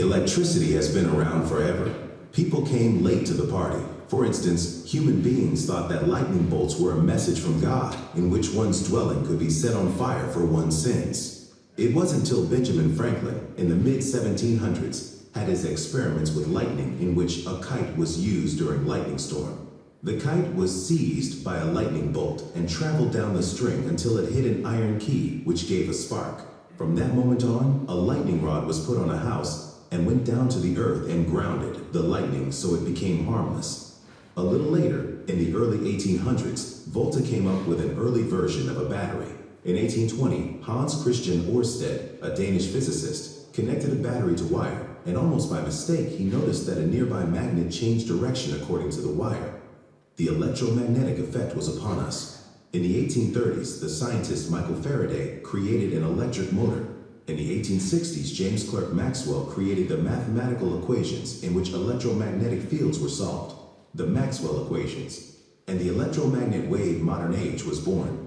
Electricity has been around forever. People came late to the party. For instance, human beings thought that lightning bolts were a message from God, in which one's dwelling could be set on fire for one's sins. It wasn't until Benjamin Franklin, in the mid-1700s, had his experiments with lightning in which a kite was used during lightning storm. The kite was seized by a lightning bolt and traveled down the string until it hit an iron key, which gave a spark. From that moment on, a lightning rod was put on a house and went down to the earth and grounded the lightning so it became harmless. A little later, in the early 1800s, Volta came up with an early version of a battery. In 1820, Hans Christian Ørsted, a Danish physicist, connected a battery to wire, and almost by mistake, he noticed that a nearby magnet changed direction according to the wire. The electromagnetic effect was upon us. In the 1830s, the scientist Michael Faraday created an electric motor. In the 1860s, James Clerk Maxwell created the mathematical equations in which electromagnetic fields were solved, the Maxwell equations, and the electromagnet wave modern age was born.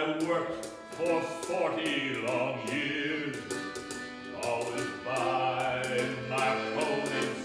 I worked for 40 long years, always by Marconi's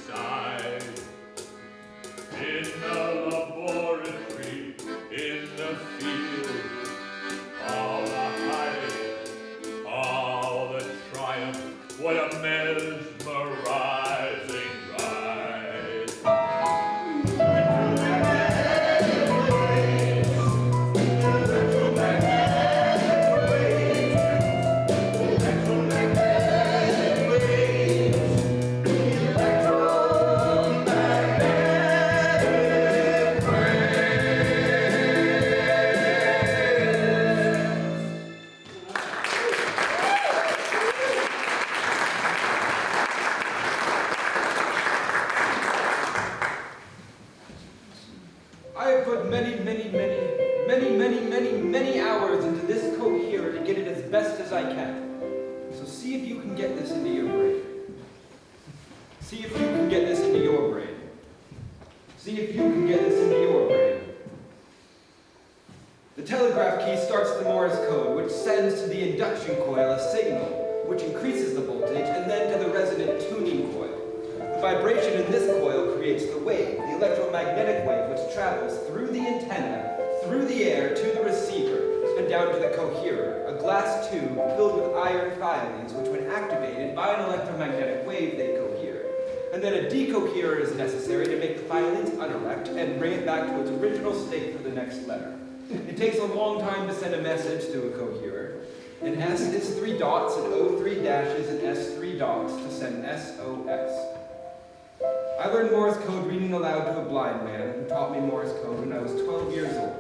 I have put many hours into this coherer to get it as best as I can. So see if you can get this into your brain. See if you can get this into your brain. See if you can get this into your brain. The telegraph key starts the Morse code, which sends to the induction coil a signal, which increases the voltage, and then to the resonant tuning coil. The vibration in this coil creates the wave, the electromagnetic wave, which travels through the antenna, through the air, to the receiver, and down to the coherer, a glass tube filled with iron filings, which when activated by an electromagnetic wave, they cohere. And then a decoherer is necessary to make the filings unerect and bring it back to its original state for the next letter. It takes a long time to send a message to a coherer. And S is 3 dots, and O 3 dashes, and S 3 dots to send SOS. I learned Morse code reading aloud to a blind man who taught me Morse code when I was 12 years old.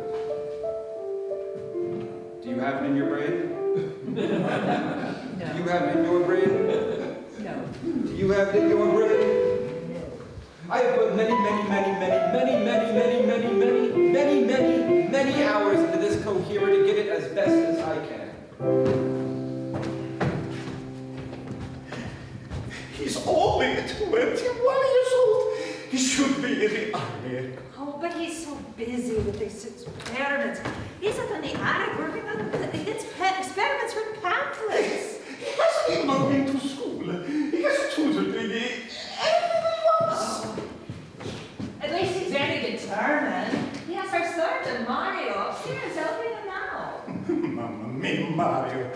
Do you have it in your brain? No. Do you have it in your brain? No. Do you have it in your brain? I have put many hours into this coherer to get it as best as I can. He's only 21 years old. He should be in the army. Oh, but he's so busy with these experiments. He's up in the attic working on experiments for pamphlets. He hasn't even been to school. He has tutored me everybody else. At least he's very determined. He has our sergeant Mario upstairs helping him now. Mamma mia, Mario.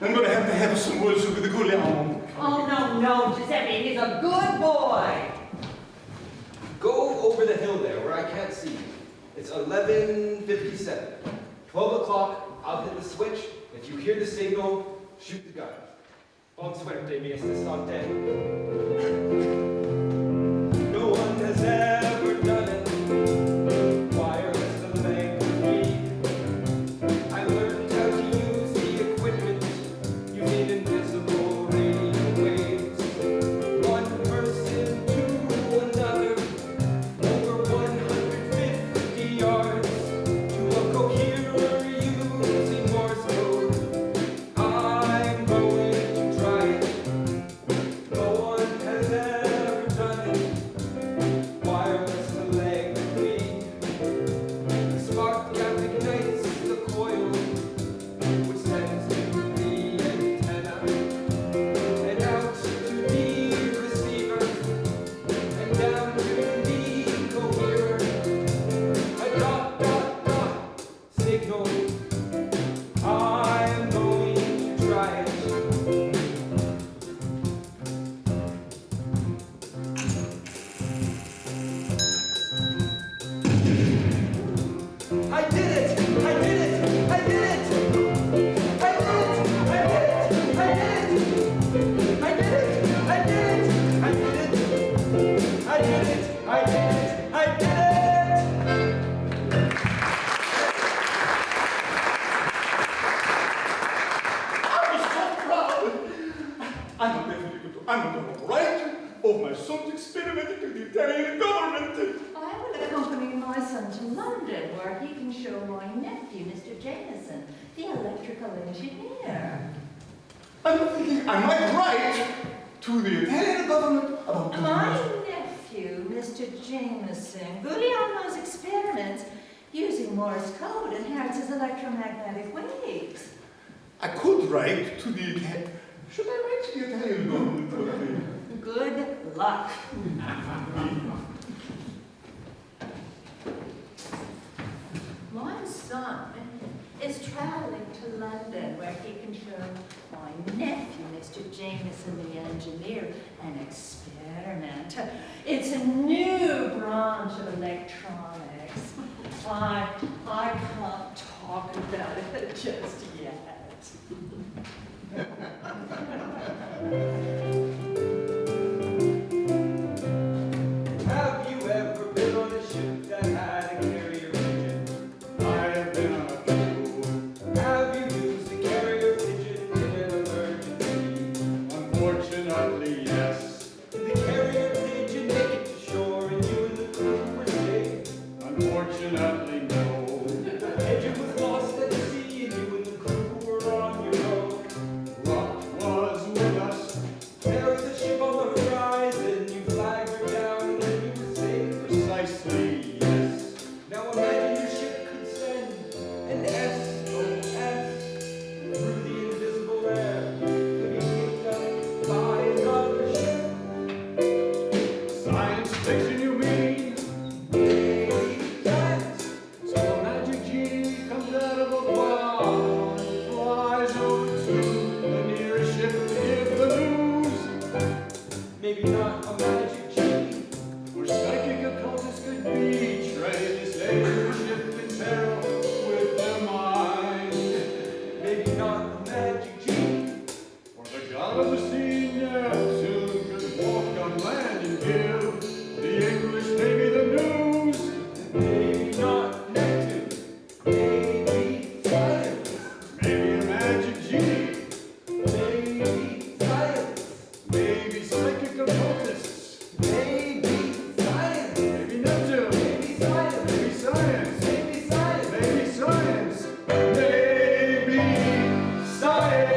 I'm going to have some words with the Guglielmo. Oh, no, Giuseppe, he's a good boy. Go over the hill there where I can't see you. It's 11:57. 12 o'clock, I'll hit the switch. If you hear the signal, shoot the gun. Bon suerte, mi estesante. No one has ever done it. Wireless telegraphy. I learned how to use the equipment using invisible radio waves. One person to another, over 150 yards, to a coherer using Morse code. I'm going to try it. No one has ever done it. Wireless telegraphy. The spark gap ignites the coil, which sends to the antenna, and out to the receiver, and down to the coherer. A dot, dot, dot signal. I'm going to try it. I did it! I did it! I did it! I did it! I did it! I did it! I did it! I did it! I did it! I did it! I did it! I did it! I'm so proud. I'm going to write of my son's experiment to the Italian government. I will accompany my son to London, where he can show my nephew, Mr. Jameson, the electrical engineer. I'm thinking I might write to the Italian government about My nephew, Mr. Jameson, Guglielmo's experiments using Morse code enhances electromagnetic waves. I could write to the Italian. Should I write to the Italian government? Good luck. My son is traveling to London, where he can show my nephew, Mr. Jameson, the engineer, an experiment. It's a new branch of electronics. I can't talk about it just yet. Have you ever been on a ship that had a carrier pigeon? I've been on a few. Have you used the carrier pigeon in an emergency? Unfortunately, yes. Did the carrier pigeon make it to shore and you and the crew were safe? Unfortunately, sadly know. The engine was lost at sea and you and the crew were on your own. Luck was with us. There was a ship on the horizon, you flagged her down and you were safe. Precisely, yes. Now imagine your ship could send an SOS through the invisible air to be picked up by another ship. Science fiction, you mean? Maybe science. So a magic genie comes out of a bar and flies over to the nearest ship to give the news. Maybe not a magic genie. Or psychic occultists could betray this alien ship in peril with their mind. Maybe not a magic genie. Or the god of the sea, Neptune, could walk on land and give the English Navy the news. Maybe not Neptune. Maybe science. Maybe a magic genie. Maybe science. Maybe psychic occultists. Maybe science. Maybe Neptune. Maybe science. Maybe science. Maybe science. Maybe science. Maybe science.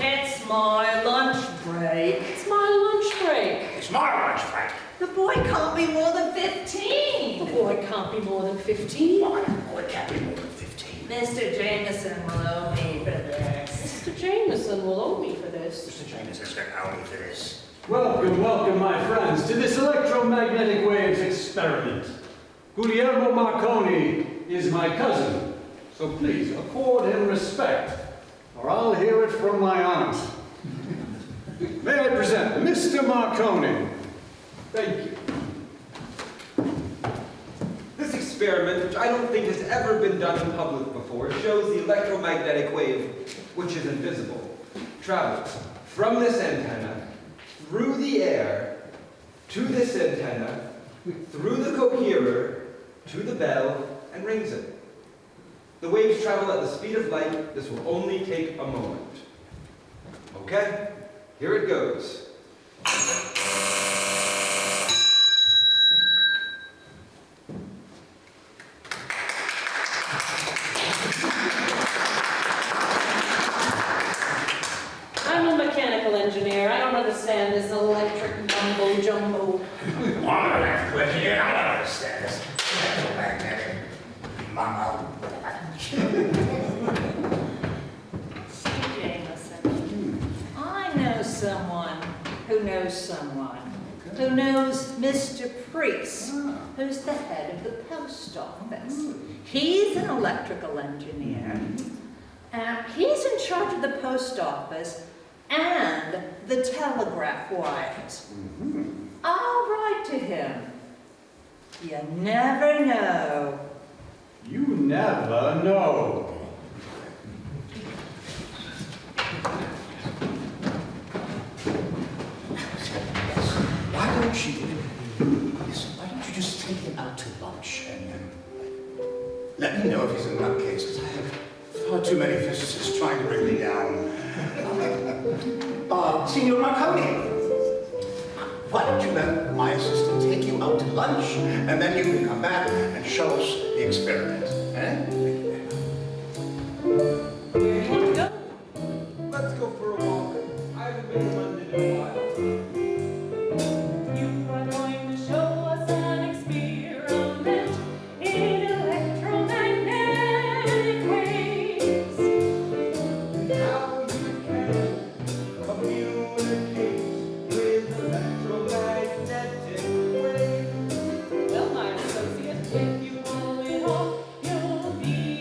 It's my lunch break. It's my lunch break. It's my lunch break. The boy can't be more than 15. The boy can't be more than 15. Why? Oh, it can't be more than 15. Mr. Jameson will owe me for this. Mr. Jameson will owe me for this. Mr. James is going to owe me for this. Welcome, welcome, my friends, to this electromagnetic waves experiment. Guglielmo Marconi is my cousin, so please accord him respect, or I'll hear it from my aunt. May I present Mr. Marconi? Thank you. This experiment, which I don't think has ever been done in public before, shows the electromagnetic wave, which is invisible, travels from this antenna, through the air, to this antenna, through the coherer, to the bell, and rings it. The waves travel at the speed of light. This will only take a moment. Okay, here it goes. I'm a mechanical engineer. I don't understand this electric mumbo jumbo. I'm an electrical engineer. I don't understand this. Electromagnetic. Mama. Mr. Jameson, I know someone who knows someone who knows Mr. Priest, who's the head of the post office. He's an electrical engineer, and he's in charge of the post office and the telegraph wires. I'll write to him. You never know. You never know. Why don't you just take him out to lunch and let me know if he's in nutcase, because I have far too many physicists trying to bring me down. Signor Marconi, why don't you let my assistant take you out to lunch, and then you can come back and show us the experiment, eh? Where do you go? Let's go for a walk. I haven't been to London in a while. You are going to show us an experiment in electromagnetic waves. How you can communicate with electromagnetic waves. Well, my associate, if you follow it all, you'll be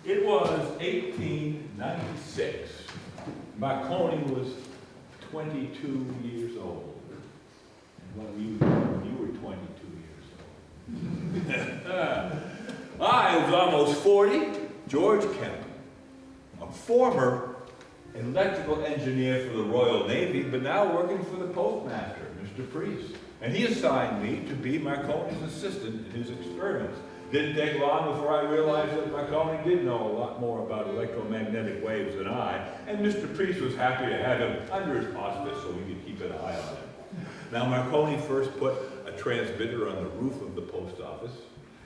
It was 1896. Marconi was 22 years old. And when you were 22 years old. I was almost 40. George Kemp, a former electrical engineer for the Royal Navy, but now working for the postmaster, Mr. Priest. And he assigned me to be Marconi's assistant in his experiments. Didn't take long before I realized that Marconi did know a lot more about electromagnetic waves than I, and Mr. Priest was happy to have him under his auspice so we could keep an eye on him. Now, Marconi first put a transmitter on the roof of the post office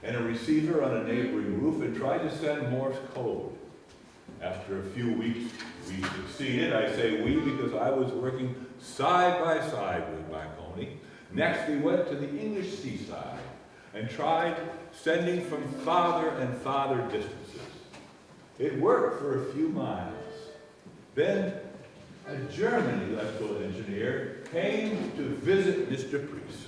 and a receiver on a neighboring roof and tried to send Morse code. After a few weeks, we succeeded. I say we because I was working side by side with Marconi. Next, we went to the English seaside and tried sending from farther and farther distances. It worked for a few miles. Then a German electrical engineer came to visit Mr. Priest.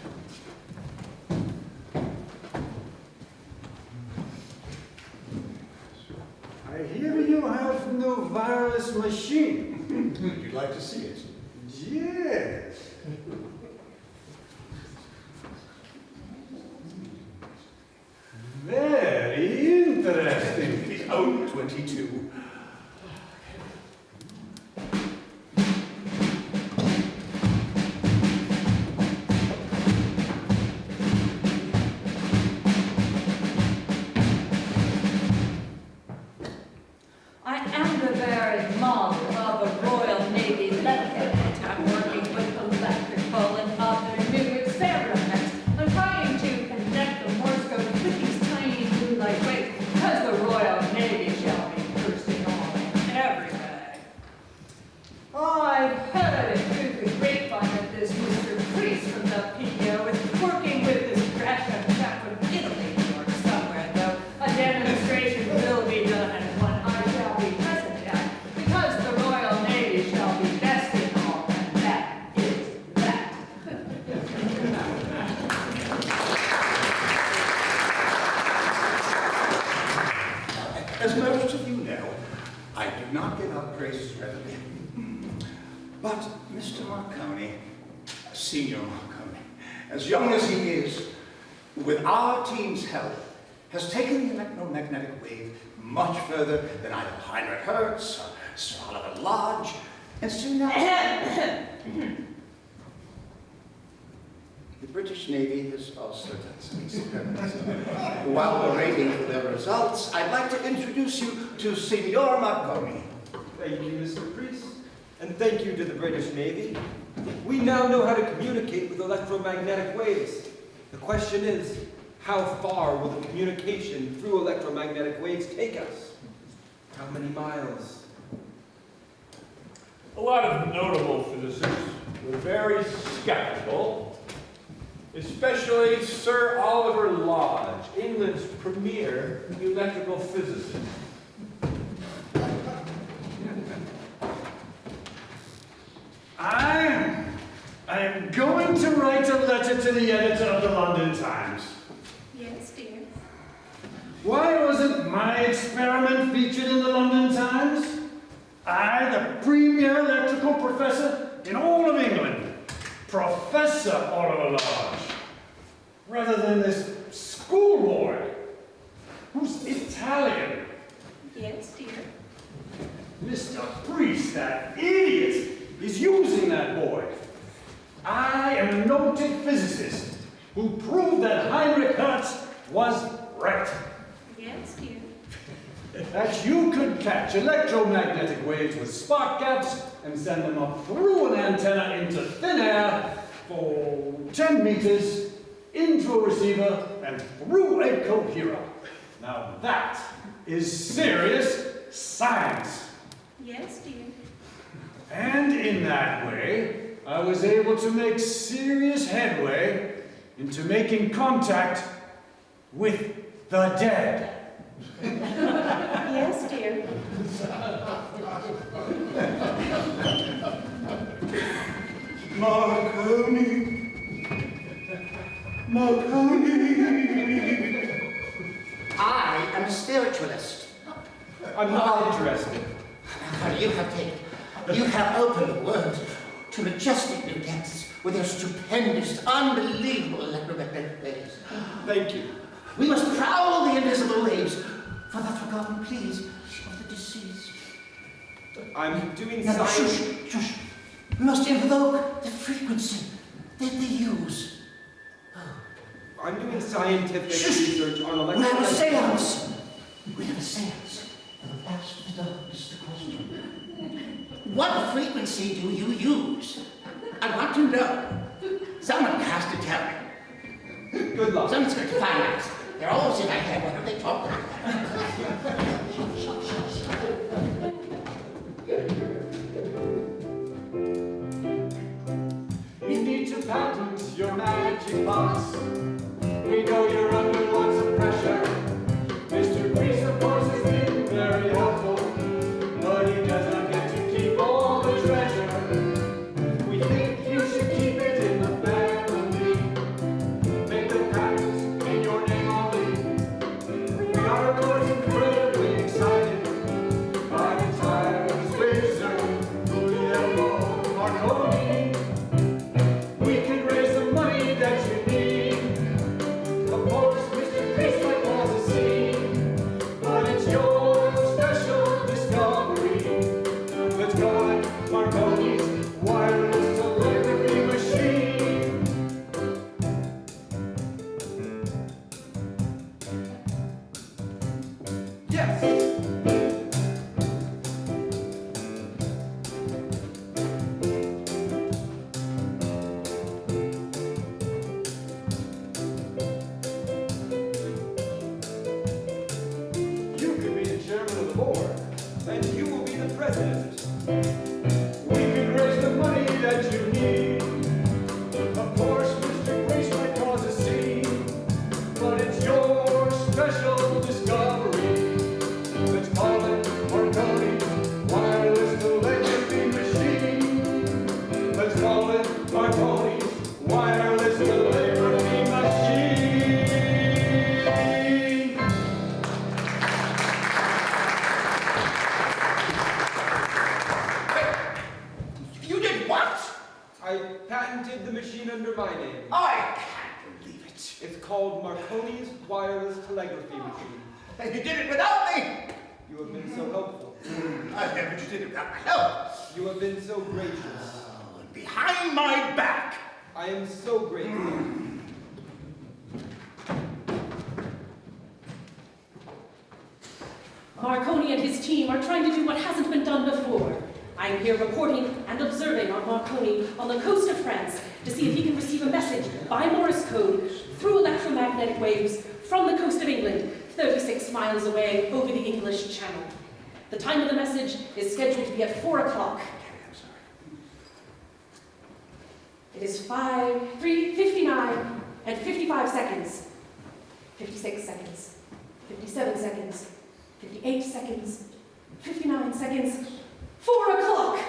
I hear you have no wireless machine. Would you like to see it? Yes. Very interesting. He's only 22. I am the very model of a Royal Navy lieutenant. I'm working with electrical and other new experiments. I'm trying to connect the Morse code with these tiny blue light waves because the Royal Navy shall be bursting on everywhere. I've heard it through the grapevine that this Mr. Priest from the PO is working with this Gresham chap from Italy or somewhere, though a demonstration will be done and one I shall be present at, because the Royal Navy shall be best in all, and that is that. As most of you know, I do not give out praises readily. But Mr. Marconi, Senior Marconi, as young as he is, with our team's help, has taken the electromagnetic wave much further than either Heinrich Hertz or Sir Oliver Lodge, and soon now, the British Navy has also done some experiments. While we're waiting for their results, I'd like to introduce you to Senior Marconi. Thank you, Mr. Priest. And thank you to the British Navy. We now know how to communicate with electromagnetic waves. The question is, how far will the communication through electromagnetic waves take us? How many miles? A lot of notable physicists were very skeptical, especially Sir Oliver Lodge, England's premier electrical physicist. I am going to write a letter to the editor of the London Times. Yes, dear. Why wasn't my experiment featured in the London Times? I, the premier electrical professor in all of England, Professor Oliver Lodge, rather than this schoolboy who's Italian. Yes, dear. Mr. Priest, that idiot, is using that boy. I am a noted physicist who proved that Heinrich Hertz was right. Yes, dear. That you could catch electromagnetic waves with spark gaps and send them up through an antenna into thin air for 10 meters into a receiver and through a coherer. Now that is serious science. Yes, dear. And in that way, I was able to make serious headway into making contact with the dead. Yes, dear. Marconi. I am a spiritualist. I'm not interested. Marconi, you have opened the world to majestic new depths with your stupendous, unbelievable electromagnetic waves. Thank you. We must prowl the invisible waves for the forgotten pleas of the deceased. I'm doing Now, science. shush. We must invoke the frequency that they use. I'm doing scientific research on We have a electromagnetic. seance. We have a seance. And ask the darkness the question. What frequency do you use? I want to know. Someone has to tell me. Good luck. Someone's going to find out. They're always in my head. What are they talking about? You need to patent your magic box. We know you're under lots of pressure. Mr. Grease, of course, has been very helpful, but he does not get to keep all the treasure. We think you should keep it in the family. Make the patents in your name only. We are, of course, incredibly excited by the times wizard, Guglielmo Marconi. We can raise the money that you need. Of course, Mr. Priest might cause a scene, but it's your special discovery. Let's call it Marconi's wireless telegraphy machine. Yes. You could be the chairman of the board. And you will be the president. We can raise the money that you need. Of course, Mr. Grace might cause a scene, but it's your special discovery. Let's call it Marconi's wireless telegraphy machine. Let's call it Marconi's wireless telegraphy machine. You did what? I patented the machine under my name. I can't believe it. It's called Marconi's wireless telegraphy machine. And you did it without me. You have been so helpful. I never did it without my help. You have been so gracious. Oh, and behind my back. I am so grateful. Marconi and his team are trying to do what hasn't been done before. I'm here reporting and observing on Marconi on the coast of France to see if he can receive a message by Morse code through electromagnetic waves from the coast of England, 36 miles away over the English Channel. The time of the message is scheduled to be at 4 o'clock. It is 59 and 55 seconds, 56 seconds, 57 seconds, 58 seconds, 59 seconds, 4 o'clock.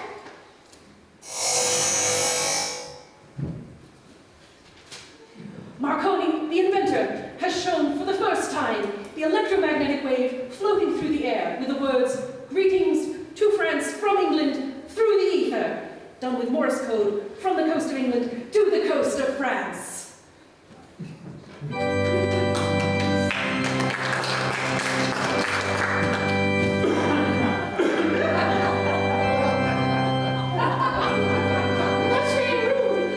Marconi, the inventor, has shown for the first time the electromagnetic wave floating through the air with the words, "Greetings to France from England through the ether," done with Morse code from the coast of England to the coast of France. That's very rude.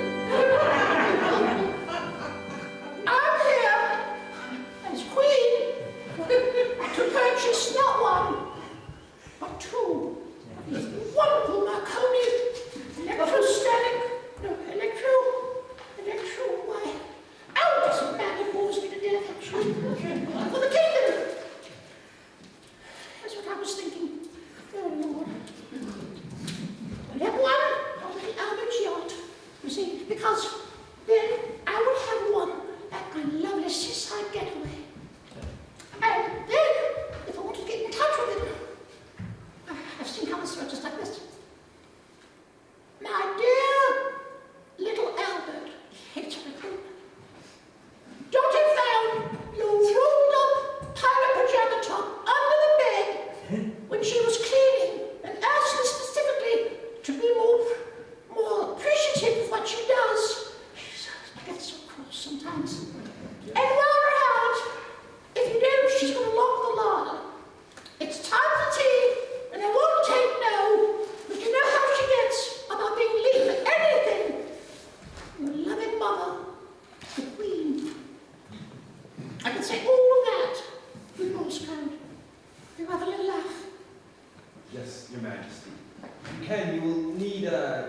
I'm here as queen to purchase not one, but two of these wonderful Marconi why? Oh, it doesn't matter, it bores me to death, actually. For the kingdom. That's what I was thinking. Oh, Lord. I'd have one on the Albert yacht, you see, because then I would have one at my lovely seaside getaway. And then, if I want to get in touch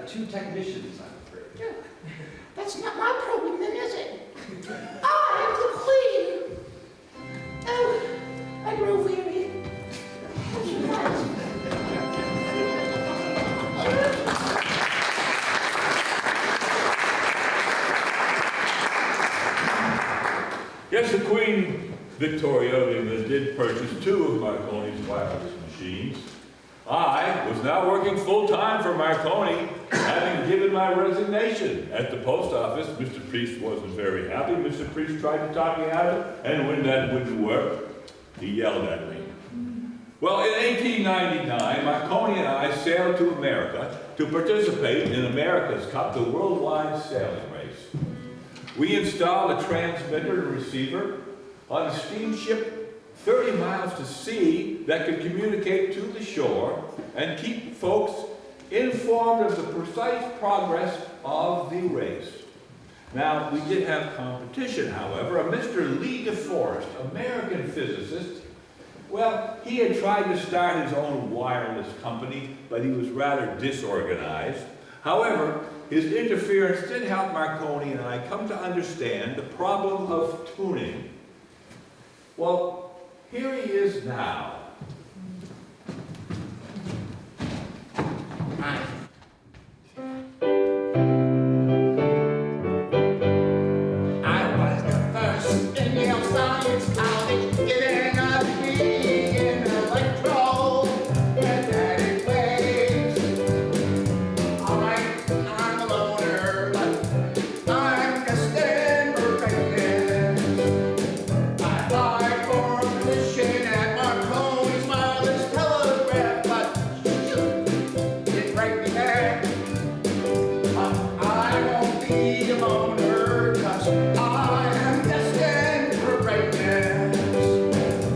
2 technicians, I'm afraid. That's not my problem then, is it? I am the queen. Oh, I grow weary. Yes, the Queen Victoria of England did purchase 2 of Marconi's wireless machines. I was now working full-time for Marconi, having given my resignation at the post office. Mr. Priest wasn't very happy. Mr. Priest tried to talk me out of it, and when that wouldn't work, he yelled at me. Well, in 1899, Marconi and I sailed to America to participate in America's Cup, the worldwide sailing race. We installed a transmitter and receiver on a steamship 30 miles to sea that could communicate to the shore and keep folks informed of the precise progress of the race. Now, we did have competition, however. A Mr. Lee DeForest, American physicist, well, he had tried to start his own wireless company, but he was rather disorganized. However, his interference did help Marconi and I come to understand the problem of tuning. Well, here he is now. Hi. I was the first in Yale Science College, giving a degree in electromagnetic waves. Alright, I'm a loner, but I'm destined for greatness. I applied for a position at Marconi's wireless telegraph, but shoot, didn't break me back. I won't be a loner, 'cause I am destined for greatness.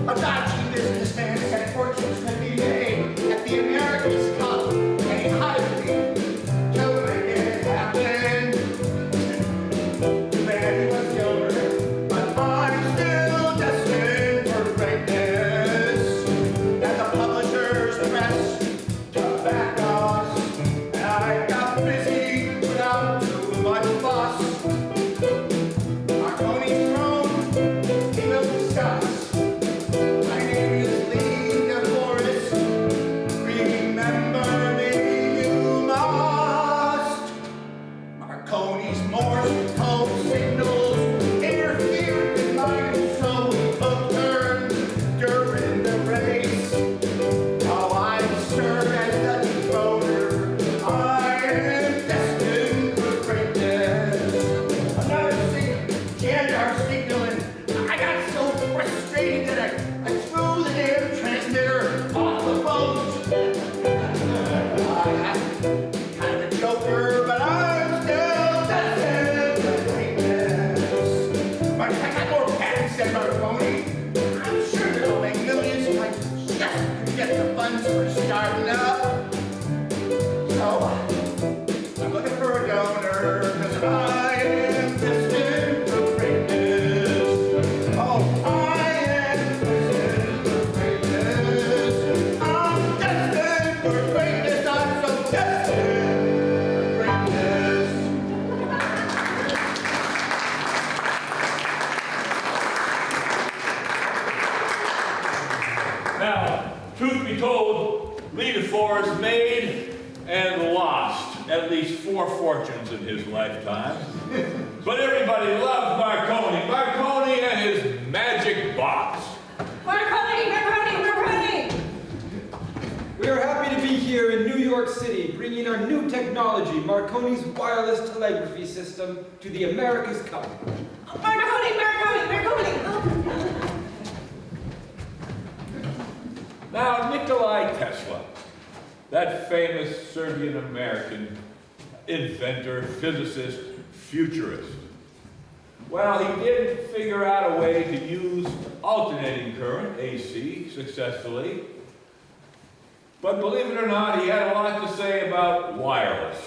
A dodgy businessman said fortunes could be made at the America's Cup, and he hired me to make it happen. Too bad he was younger, but I'm still destined for greatness. And the publishers pressed to back us, and I got busy without too much fuss. Marconi's throne, he will discuss. My name is Lee DeForest. Remember me, you must. Marconi's Morse code signals interfered with mine, so we took turns during the race. Oh, I serve as the dethroner. I am destined for greatness. Another thing, jammed our signal, and I got so frustrated that I threw the damn transmitter off the boat. I'm kind of a joker, but I'm still destined for greatness. I got more patents than Marconi. I'm sure that I'll make millions if I just could get the funds for starting up. So, I'm looking for a donor, 'cause I am destined for greatness. Oh, I am destined for greatness. I'm destined for greatness. I'm so destined for greatness. Now, truth be told, Lee DeForest made and lost at least 4 fortunes in his lifetime. But everybody loved Marconi. Marconi and his magic box. Marconi, Marconi, Marconi! We are happy to be here in New York City, bringing our new technology, Marconi's wireless telegraphy system, to the America's Cup. Marconi, Marconi, Marconi! Now, Nikolai Tesla, that famous Serbian-American inventor, physicist, futurist. Well, he did figure out a way to use alternating current, AC, successfully. But believe it or not, he had a lot to say about wireless.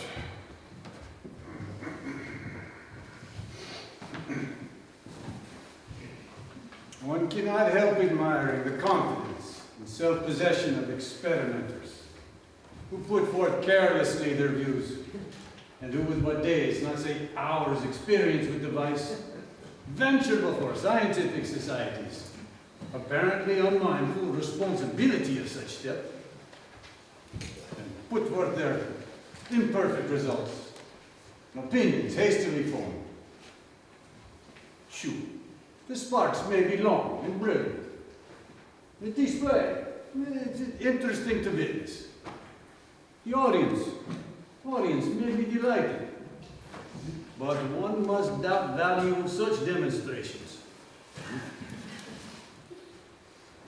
One cannot help admiring the confidence and self-possession of experimenters who put forth carelessly their views and who with what days, not say hours experience with device, venture before scientific societies, apparently unmindful of responsibility of such step, and put forth their imperfect results, opinions hastily formed. Sure, the sparks may be long and brilliant. The display, it's interesting to witness. The audience may be delighted. But one must doubt value of such demonstrations.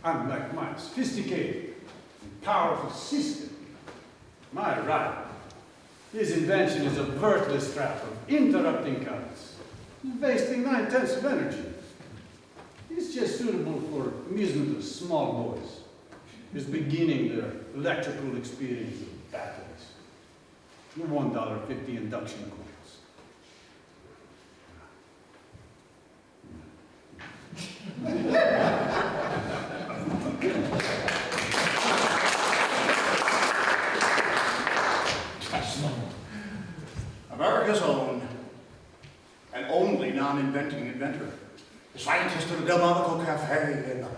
Unlike my sophisticated and powerful system, my rival, his invention is a worthless trap of interrupting currents, wasting 9/10 of energy. It's just suitable for amusement of small boys, just beginning their electrical experience of batteries. $1.50 induction coils. Tesla, America's own and only non-inventing inventor. The scientist of the Delmonico Cafe in the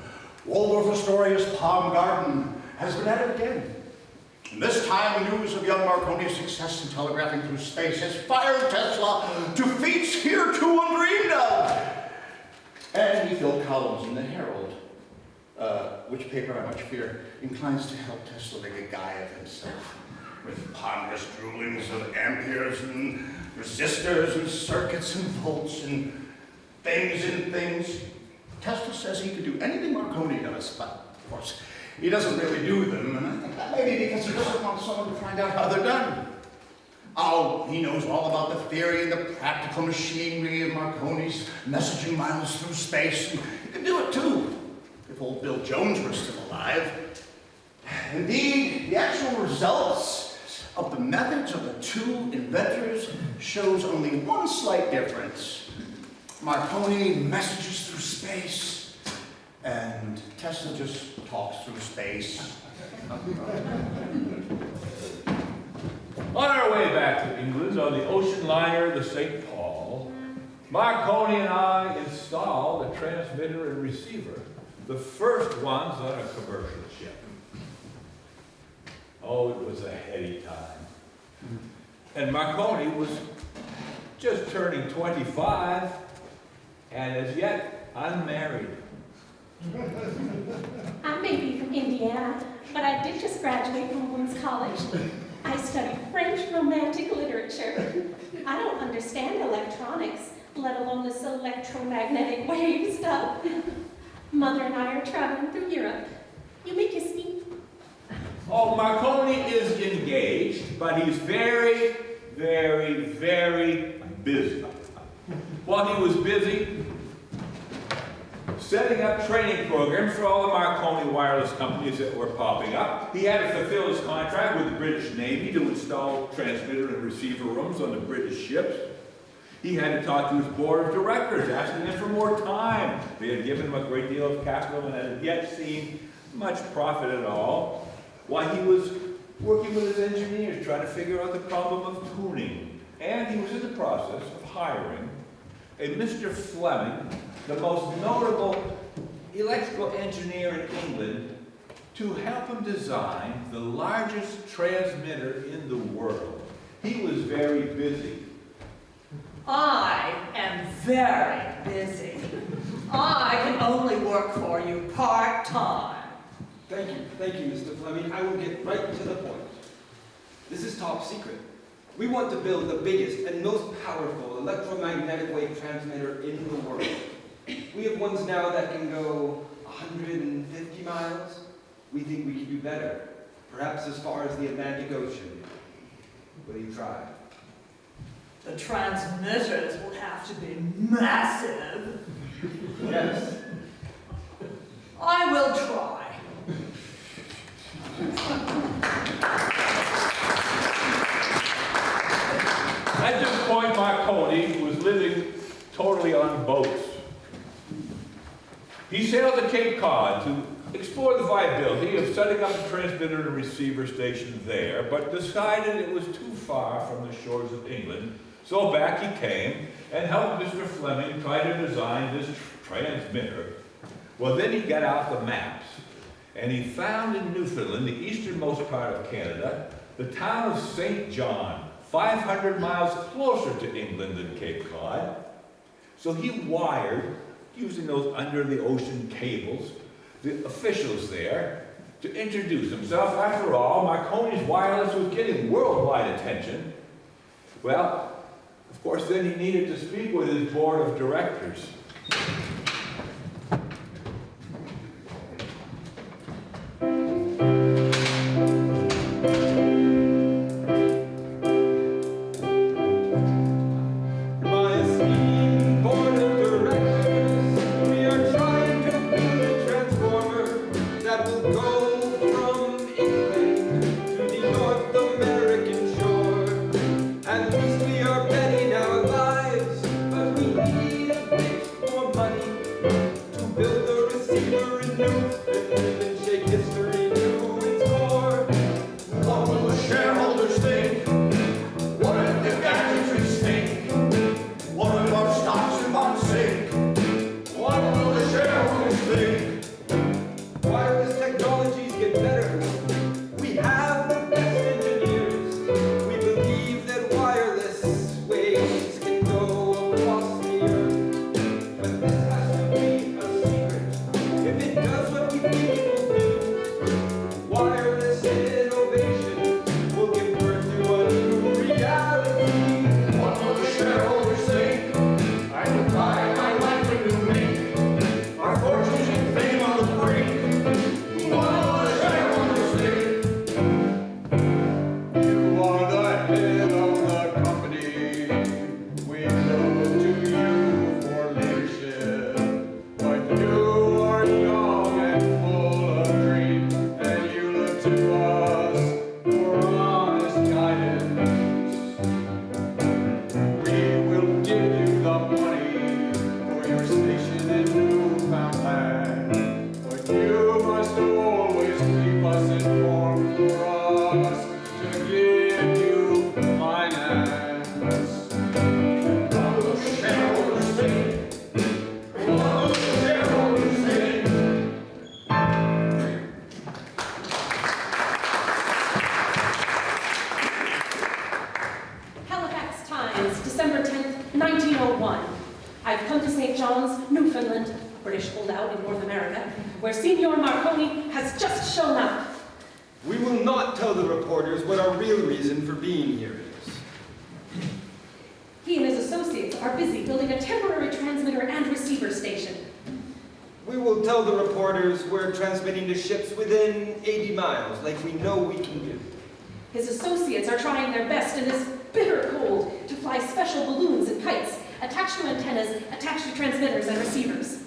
Waldorf Astoria's Palm Garden has been at it again. And this time, news of young Marconi's success in telegraphing through space has fired Tesla to feats heretofore undreamed of. And he filled columns in the Herald, which paper, I much fear, inclines to help Tesla make a guy of himself, with ponderous droolings of amperes and resistors and circuits and volts and things. Tesla says he could do anything Marconi does, but of course, he doesn't really do them, and I think that may be because he doesn't want someone to find out how they're done. Oh, he knows all about the theory and the practical machinery of Marconi's messaging miles through space, and he could do it too, if old Bill Jones were still alive. Indeed, the actual results of the methods of the two inventors shows only one slight difference. Marconi messages through space, and Tesla just talks through space. On our way back to England on the ocean liner, the St. Paul, Marconi and I installed a transmitter and receiver, the first ones on a commercial ship. Oh, it was a heady time. And Marconi was just turning 25 and as yet unmarried. I may be from Indiana, but I did just graduate from women's college. I studied French Romantic literature. I don't understand electronics, let alone this electromagnetic wave stuff. Mother and I are traveling through Europe. You may kiss me. Oh, Marconi is engaged, but he's very, very, very busy. While he was busy setting up training programs for all the Marconi wireless companies that were popping up, he had to fulfill his contract with the British Navy to install transmitter and receiver rooms on the British ships. He had to talk to his board of directors, asking them for more time. They had given him a great deal of capital and had yet seen much profit at all, while he was working with his engineers, trying to figure out the problem of tuning. And he was in the process of hiring a Mr. Fleming, the most notable electrical engineer in England, to help him design the largest transmitter in the world. He was very busy. I am very busy. I can only work for you part-time. Thank you, Mr. Fleming. I will get right to the point. This is top secret. We want to build the biggest and most powerful electromagnetic wave transmitter in the world. We have ones now that can go 150 miles. We think we can do better, perhaps as far as the Atlantic Ocean. Will you try? The transmitters will have to be massive. Yes. I will try. At this point, Marconi was living totally on boats. He sailed to Cape Cod to explored the viability of setting up a transmitter and receiver station there, but decided it was too far from the shores of England. So back he came and helped Mr. Fleming try to design this transmitter. Well, then he got out the maps, and he found in Newfoundland, the easternmost part of Canada, the town of St. John, 500 miles closer to England than Cape Cod. So he wired, using those under-the-ocean cables, the officials there to introduce himself. After all, Marconi's wireless was getting worldwide attention. Well, of course, then he needed to speak with his board of directors. December 10th, 1901. I've come to St. John's, Newfoundland, a British holdout in North America, where Signor Marconi has just shown up. We will not tell the reporters what our real reason for being here is. He and his associates are busy building a temporary transmitter and receiver station. We will tell the reporters we're transmitting to ships within 80 miles, like we know we can do. His associates are trying their best in this bitter cold to fly special balloons and kites attached to antennas, attached to transmitters and receivers.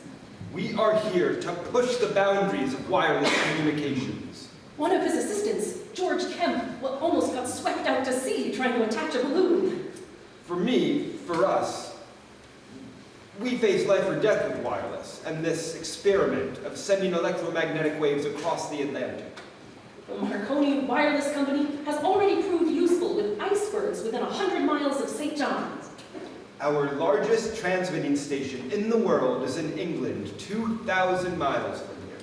We are here to push the boundaries of wireless communications. One of his assistants, George Kemp, almost got swept out to sea trying to attach a balloon. For me, for us, we face life or death with wireless and this experiment of sending electromagnetic waves across the Atlantic. The Marconi Wireless Company has already proved useful with icebergs within 100 miles of St. John's. Our largest transmitting station in the world is in England, 2,000 miles from here.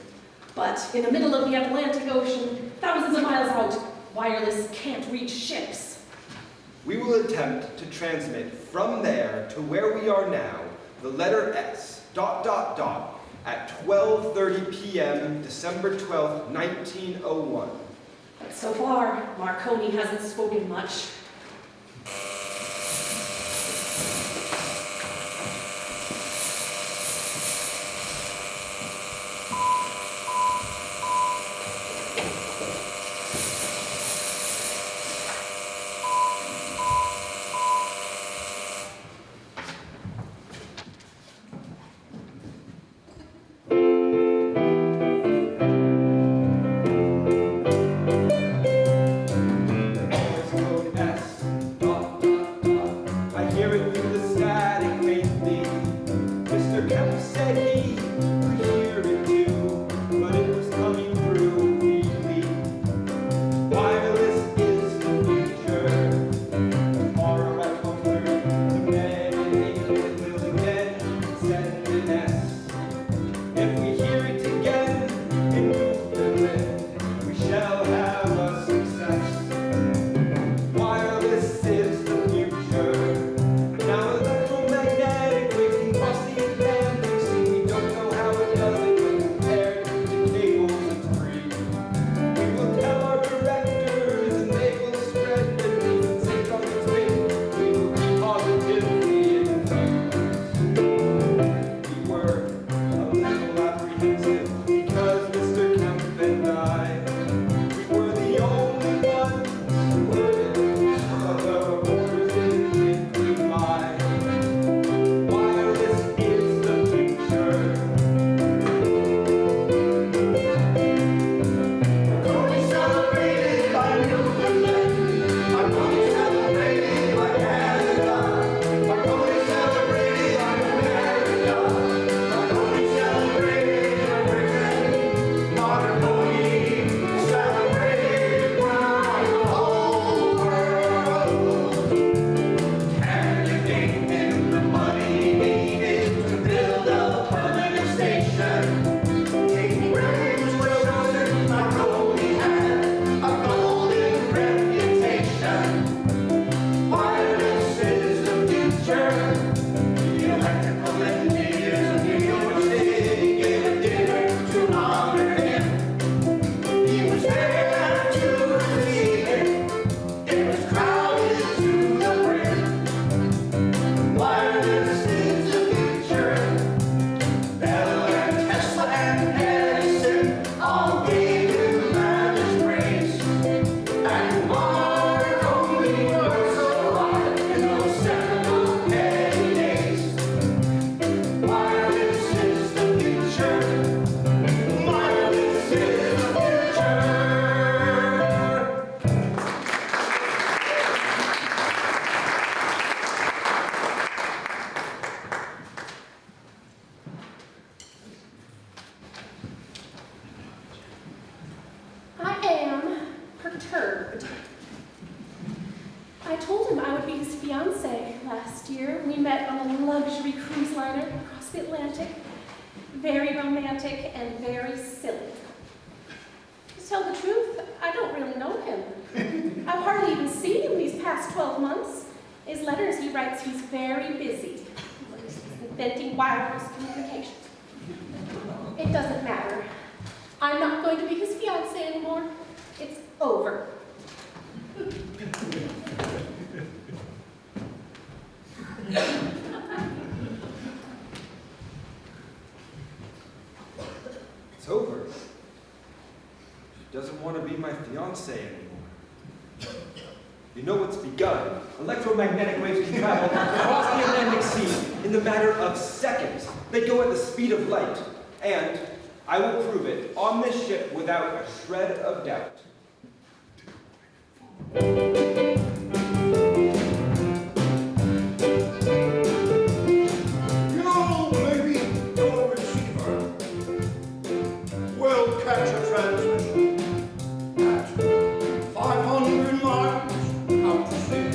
But in the middle of the Atlantic Ocean, thousands of miles out, wireless can't reach ships. We will attempt to transmit from there to where we are now, the letter S, ... at 12:30 p.m., December 12th, 1901. But so far, Marconi hasn't spoken much. Code S, cruise liner across the Atlantic. Very romantic and very silly. To tell the truth, I don't really know him. I've hardly even seen him these past 12 months. His letters he writes, he's very busy. He's inventing wireless communications. It doesn't matter. I'm not going to be his fiancée anymore. It's over. It's over. She doesn't want to be my fiancée anymore. You know what's begun. Electromagnetic waves can travel across the Atlantic Sea in the matter of seconds. They go at the speed of light. And I will prove it on this ship without a shred of doubt. You know, maybe your receiver will catch a transmission at 500 miles out to sea.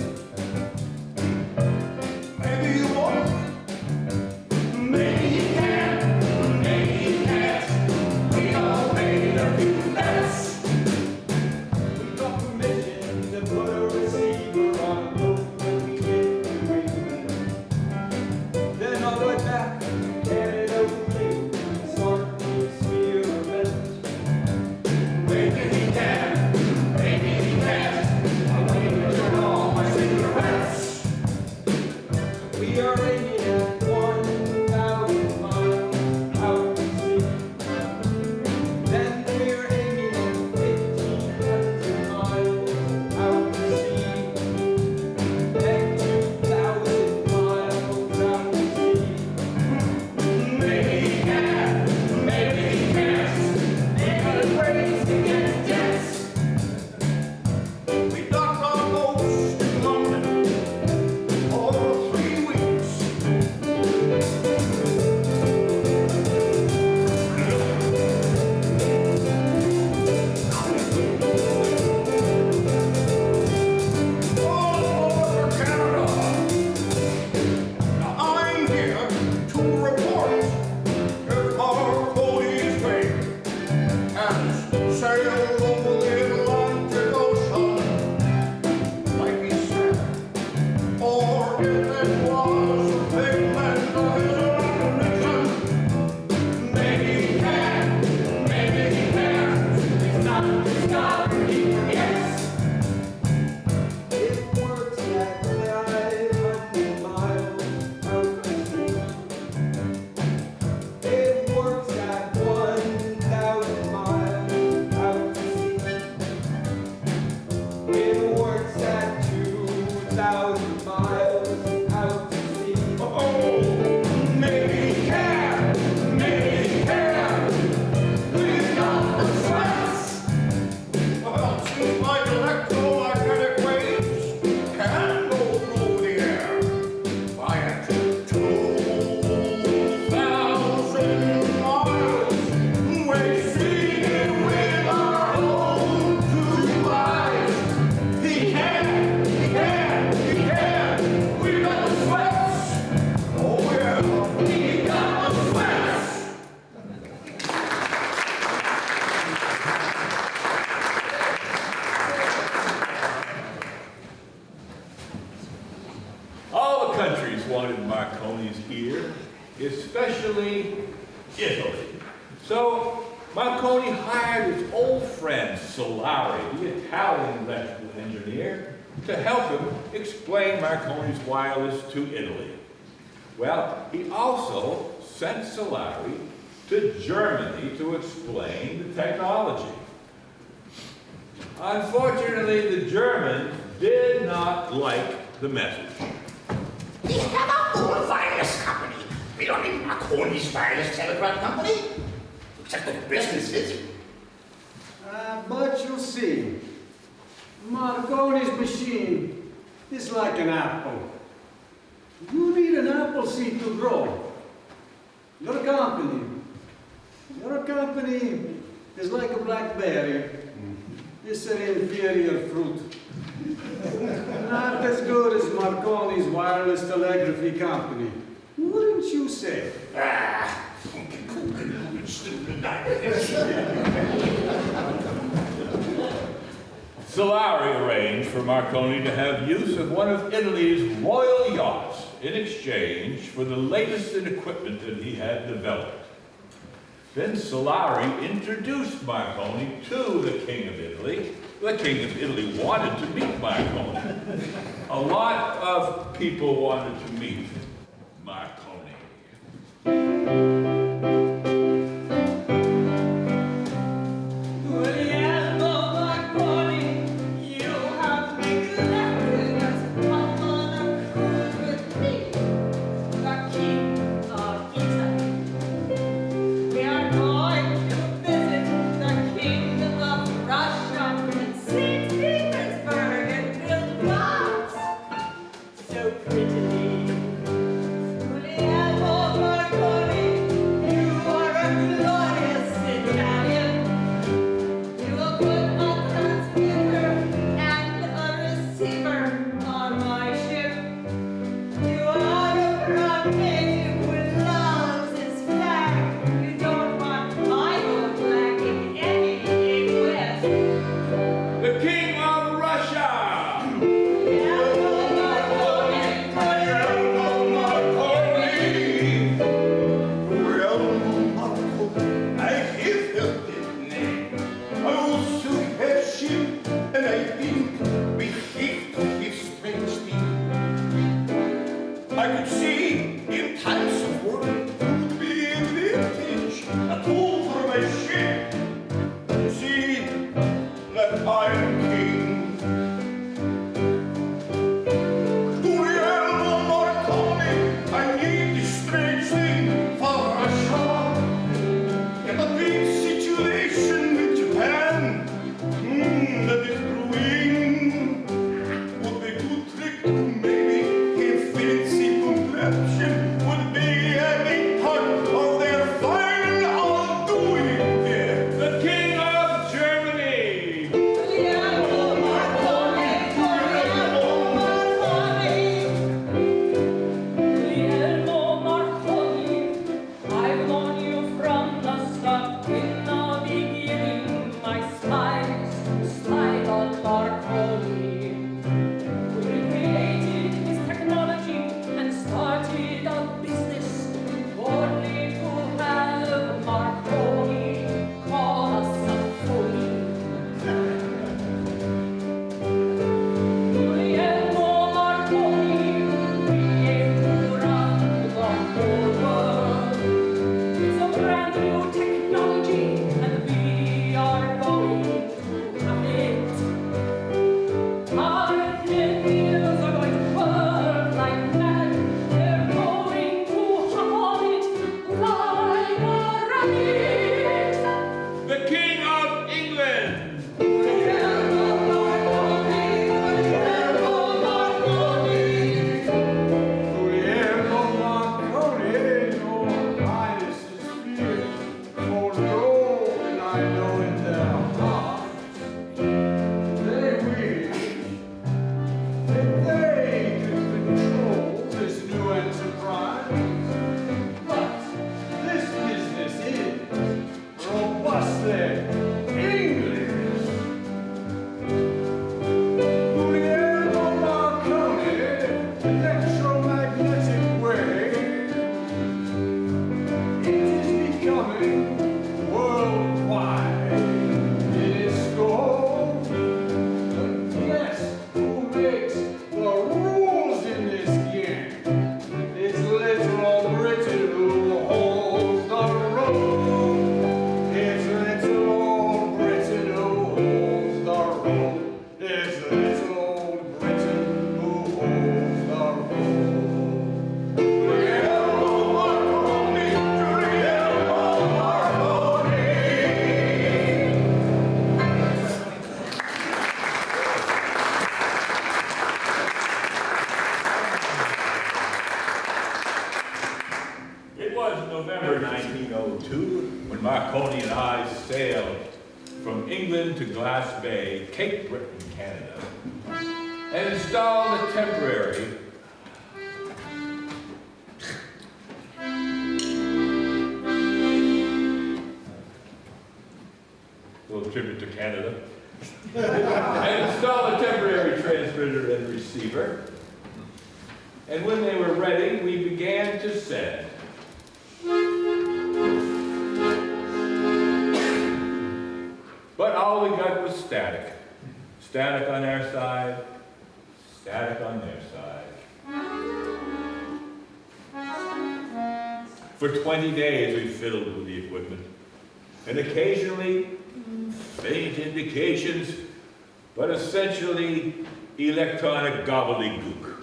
Maybe you won't. Maybe you can. Maybe you can't. We all made a few bets. We got permission to put a receiver on both when we get to England. Then I'll head back to Canada with you and start the experiment. Maybe he can. Maybe he can't. I'll even turn on my cigarettes. We are aiming at 1,000 miles out to sea. Then we're aiming at 1,500 miles out to sea. Then 2,000 miles out to sea. Maybe he can. Maybe he can't. Because ways to get debts. We docked our boats in London for 3 weeks. All over Canada. Now I'm here to report that Marconi's train has sailed over the Atlantic Ocean like he said. Or if it was a pigment of his imagination, maybe he can, maybe he can't. It's not discovery, yes. It works at 500 miles out to sea. It works at 1,000 miles out to sea. It works at 2,000 miles out to sea. Oh, maybe he can, maybe he can. We've got the facts. Well, it seems like electromagnetic waves can go through the air by at 2,000 miles. We've seen it with our own 2 eyes. He can, he can, he can. We've got the sweats. Oh, yeah, we got the sweats. All the countries wanted Marconi's ear, especially Italy. So Marconi hired his old friend Solari, the Italian electrical engineer, to help him explain Marconi's wireless to Italy. Well, he also sent Solari to Germany to explain the technology. Unfortunately, the Germans did not like the message. We have our own wireless company. We don't need Marconi's wireless telegraph company. Except for businesses. But you'll see. Marconi's machine is like an apple. You need an apple seed to grow. Your company is like a blackberry. It's an inferior fruit. Not as good as Marconi's wireless telegraphy company. Wouldn't you say? Solari arranged for Marconi to have use of one of Italy's royal yachts in exchange for the latest in equipment that he had developed. Then Solari introduced Marconi to the King of Italy. The King of Italy wanted to meet Marconi. A lot of people wanted to meet Marconi. November 1902, when Marconi and I sailed from England to Glass Bay, Cape Breton, Canada, and installed a temporary little tribute to Canada, and installed a temporary transmitter and receiver. And when they were ready, we began to send. But all we got was static. Static on our side, static on their side. For 20 days we fiddled with the equipment, and occasionally faint indications, but essentially electronic gobbledygook.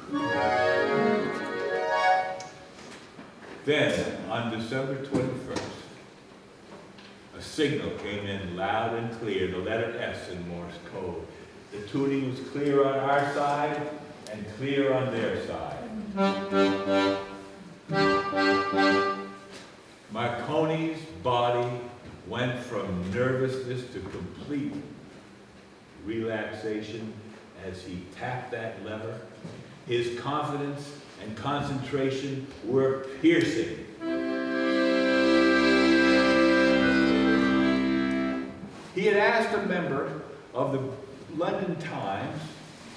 Then, on December 21st, a signal came in loud and clear, the letter S in Morse code. The tuning was clear on our side and clear on their side. Marconi's body went from nervousness to complete relaxation as he tapped that lever. His confidence and concentration were piercing. He had asked a member of the London Times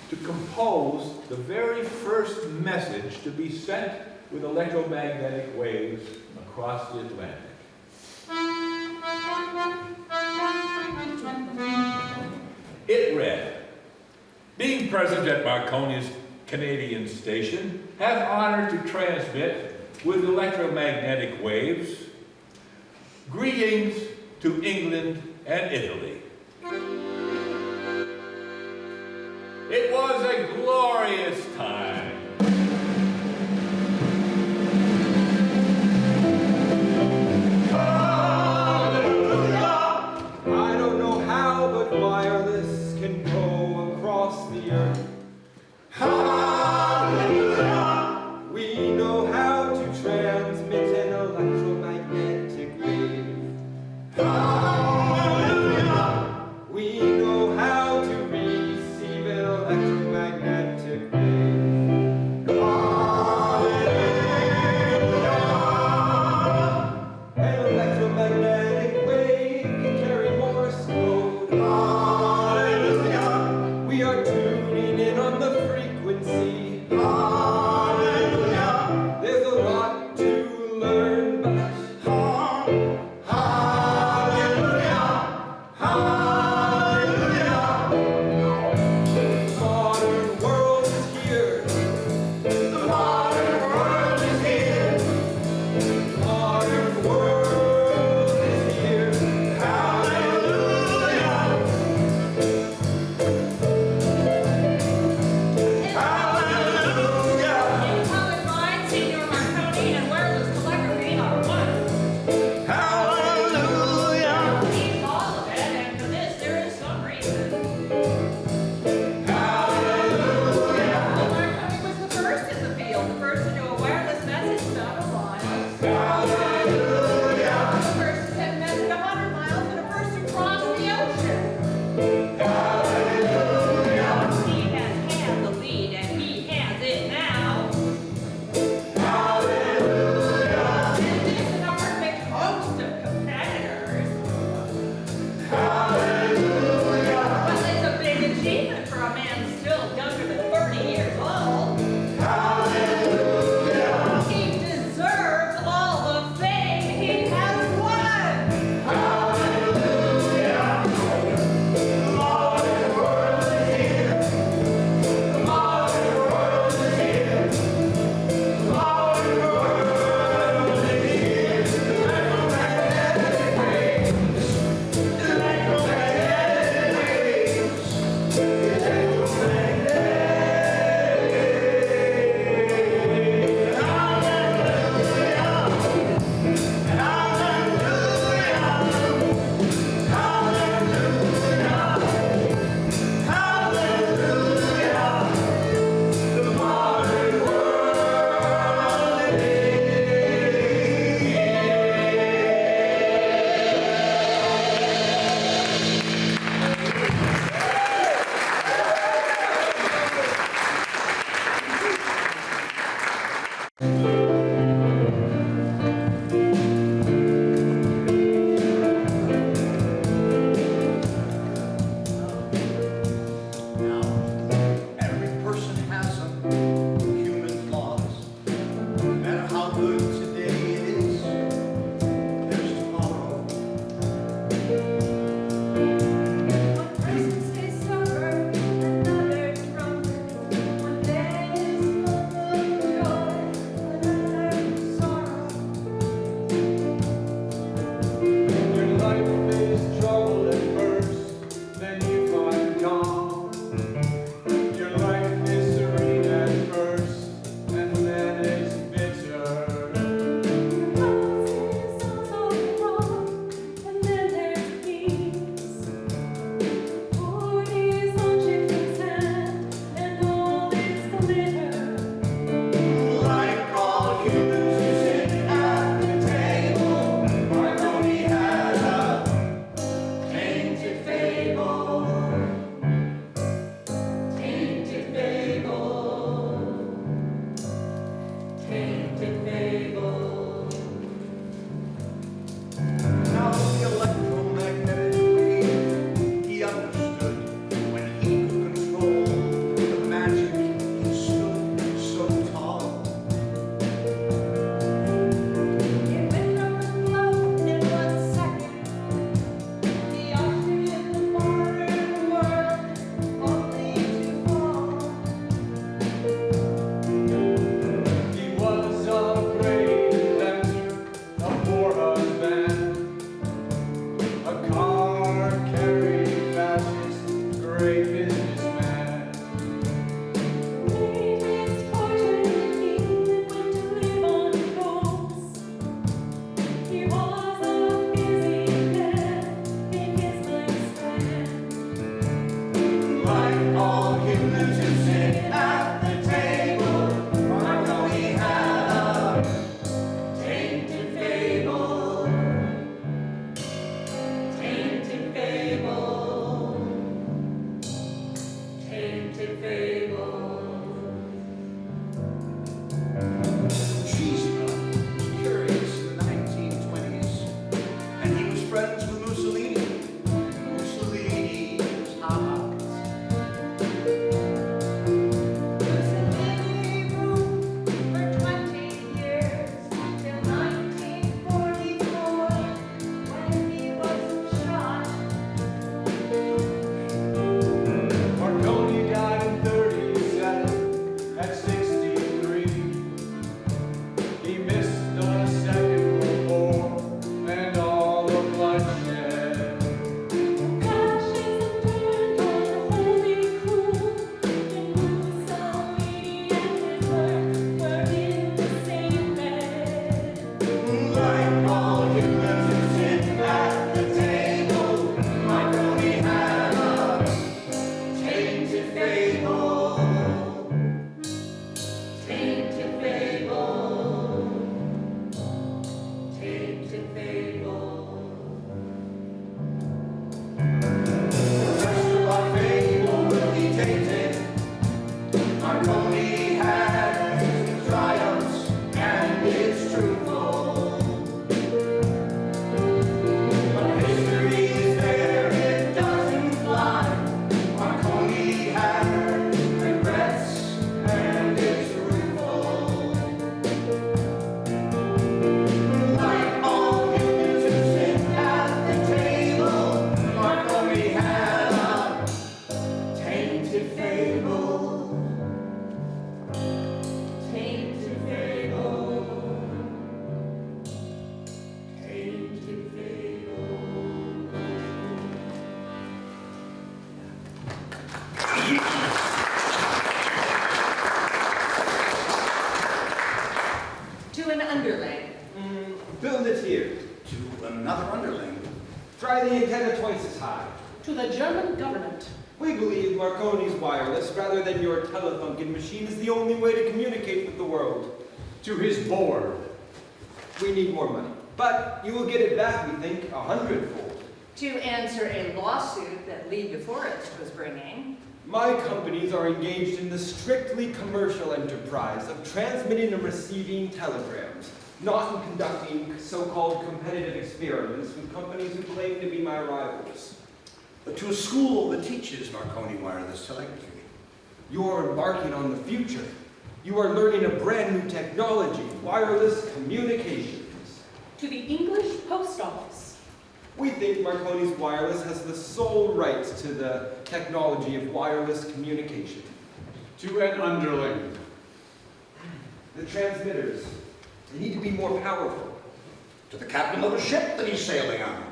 to compose the very first message to be sent with electromagnetic waves across the Atlantic. It read, "Being present at Marconi's Canadian station, have honor to transmit with electromagnetic waves greetings to England and Italy." It was a glorious time. I don't know how, but wireless can go across the earth. Hallelujah! We know how to transmit an electromagnetic wave. Hallelujah! We know how to receive an electromagnetic wave. Hallelujah! An electromagnetic wave can carry Morse code. Hallelujah! We are tuning in on the frequency. Hallelujah! There's a lot to learn, but hallelujah! Hallelujah! The modern world is here. The modern world is here. Modern world is here. Hallelujah! Fly the antenna twice as high. To the German government. We believe Marconi's wireless, rather than your telefunken machine, is the only way to communicate with the world. To his board. We need more money, but you will get it back, we think, 100-fold. To answer a lawsuit that Lee DeForest was bringing. My companies are engaged in the strictly commercial enterprise of transmitting and receiving telegrams, not in conducting so-called competitive experiments with companies who claim to be my rivals. To a school that teaches Marconi wireless telegraphy. You're embarking on the future. You are learning a brand new technology, wireless communications. To the English Post Office. We think Marconi's wireless has the sole rights to the technology of wireless communication. To an underling. The transmitters, they need to be more powerful. To the captain of a ship that he's sailing on.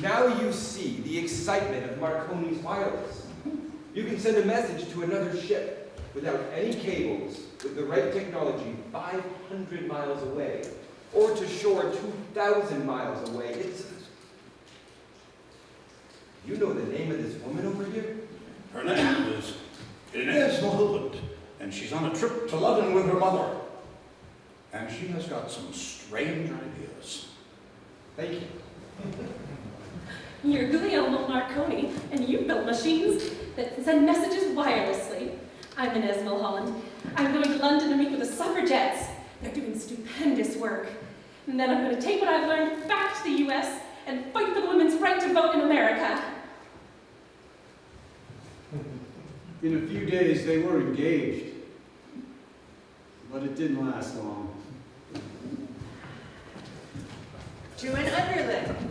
Now you see the excitement of Marconi's wireless. You can send a message to another ship without any cables, with the right technology, 500 miles away, or to shore 2,000 miles away. You know the name of this woman over here? Her name is Inez Mulholland, and she's on a trip to London with her mother. And she has got some strange ideas. Thank you. You're Guglielmo Marconi, and you built machines that send messages wirelessly. I'm Inez Mulholland. I'm going to London to meet with the suffragettes. They're doing stupendous work. And then I'm going to take what I've learned back to the U.S. and fight for the women's right to vote in America. In a few days, they were engaged. But it didn't last long. To an underling.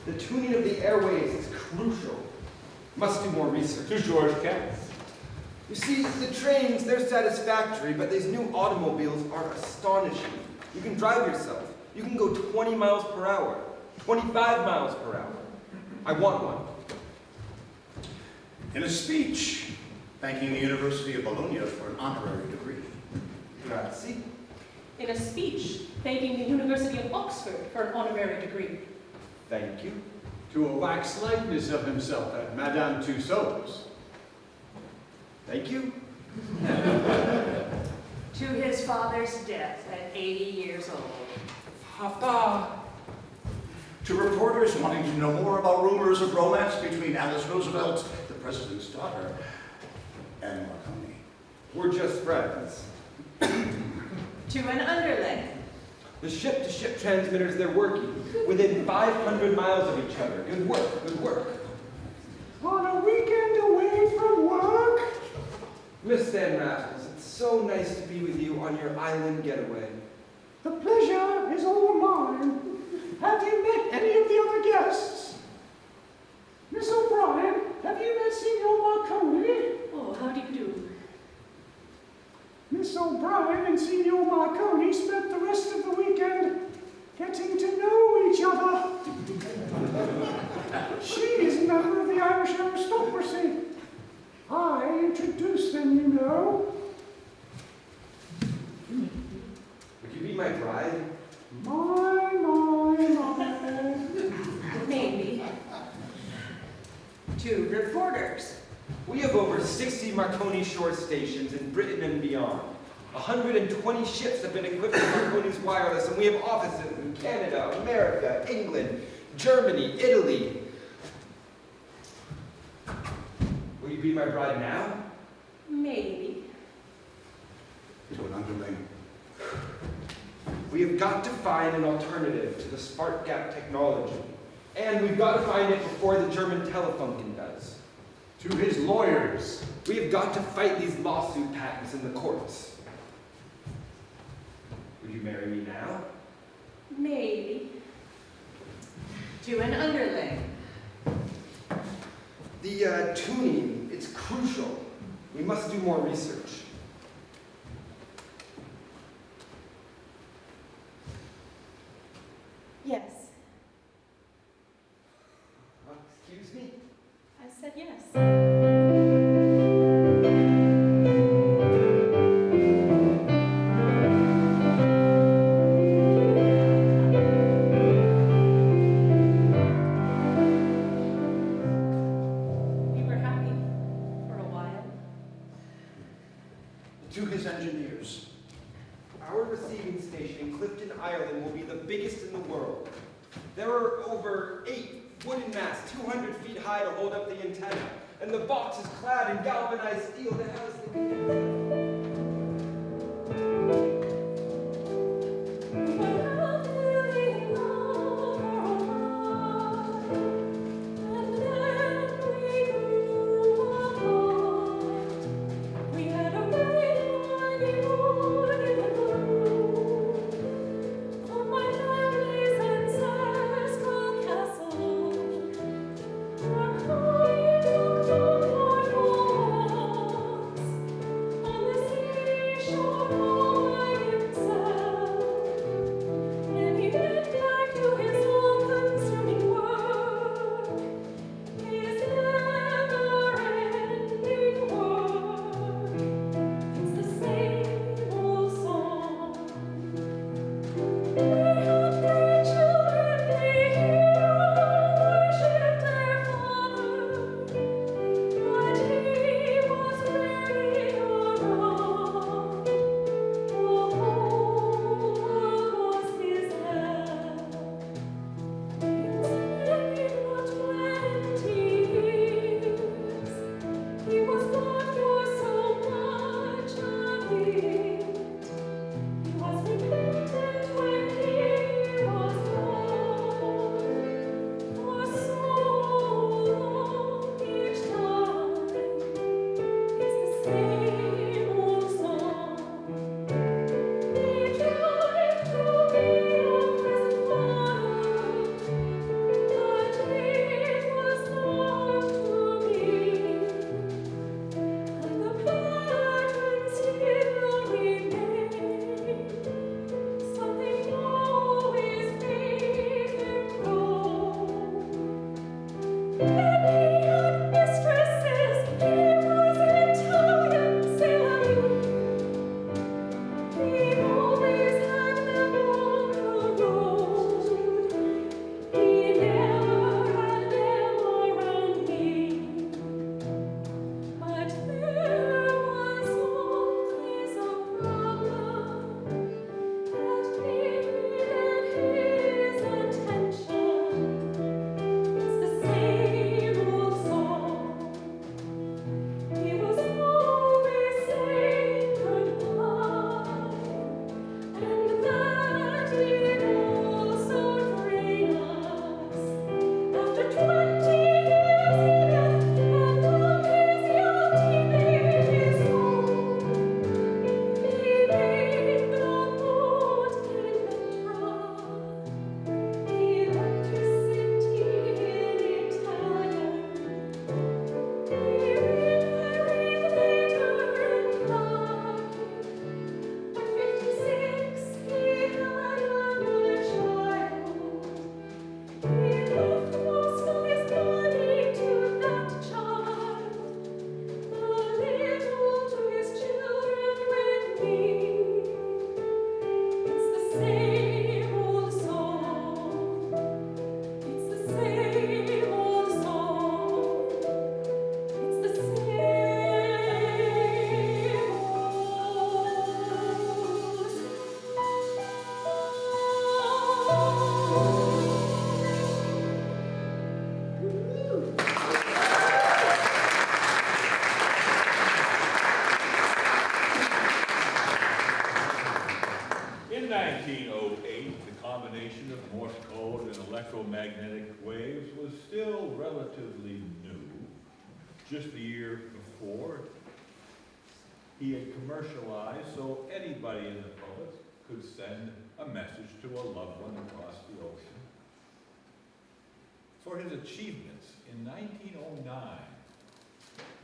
The tuning of the airwaves is crucial. Must do more research. To George Kemp. You see, the trains, they're satisfactory, but these new automobiles are astonishing. You can drive yourself. You can go 20 miles per hour, 25 miles per hour. I want one. In a speech, thanking the University of Bologna for an honorary degree. Grazie. In a speech, thanking the University of Oxford for an honorary degree. Thank you. To a wax likeness of himself at Madame Tussauds. Thank you. To his father's death at 80 years old. Papa. To reporters wanting to know more about rumors of romance between Alice Roosevelt, the president's daughter, and Marconi. We're just friends. To an underling. The ship-to-ship transmitters, they're working within 500 miles of each other. Good work, good work. On a weekend away from work? Miss Van Raffles, it's so nice to be with you on your island getaway. The pleasure is all mine. Have you met any of the other guests? Miss O'Brien, have you met Signor Marconi? Oh, how do you do? Miss O'Brien and Signor Marconi spent the rest of the weekend getting to know each other. She is a member of the Irish aristocracy. I introduced them, you know. Would you be my bride? My. Maybe. To reporters. We have over 60 Marconi shore stations in Britain and beyond. 120 ships have been equipped with Marconi's wireless, and we have offices in Canada, America, England, Germany, Italy. Will you be my bride now? Maybe. To an underling. We have got to find an alternative to the spark gap technology. And we've got to find it before the German Telefunken does. To his lawyers. We have got to fight these lawsuit patents in the courts. Would you marry me now? Maybe. To an underling. The tuning, it's crucial. We must do more research. Yes. Excuse me? I said yes. in the world. There are over 8 wooden masts, 200 feet high to hold up the antenna, and the box is clad in galvanized steel that has the... In 1908, the combination of Morse code and electromagnetic waves was still relatively new. Just the year before, he had commercialized so anybody in the public could send a message to a loved one across the ocean. For his achievements in 1909,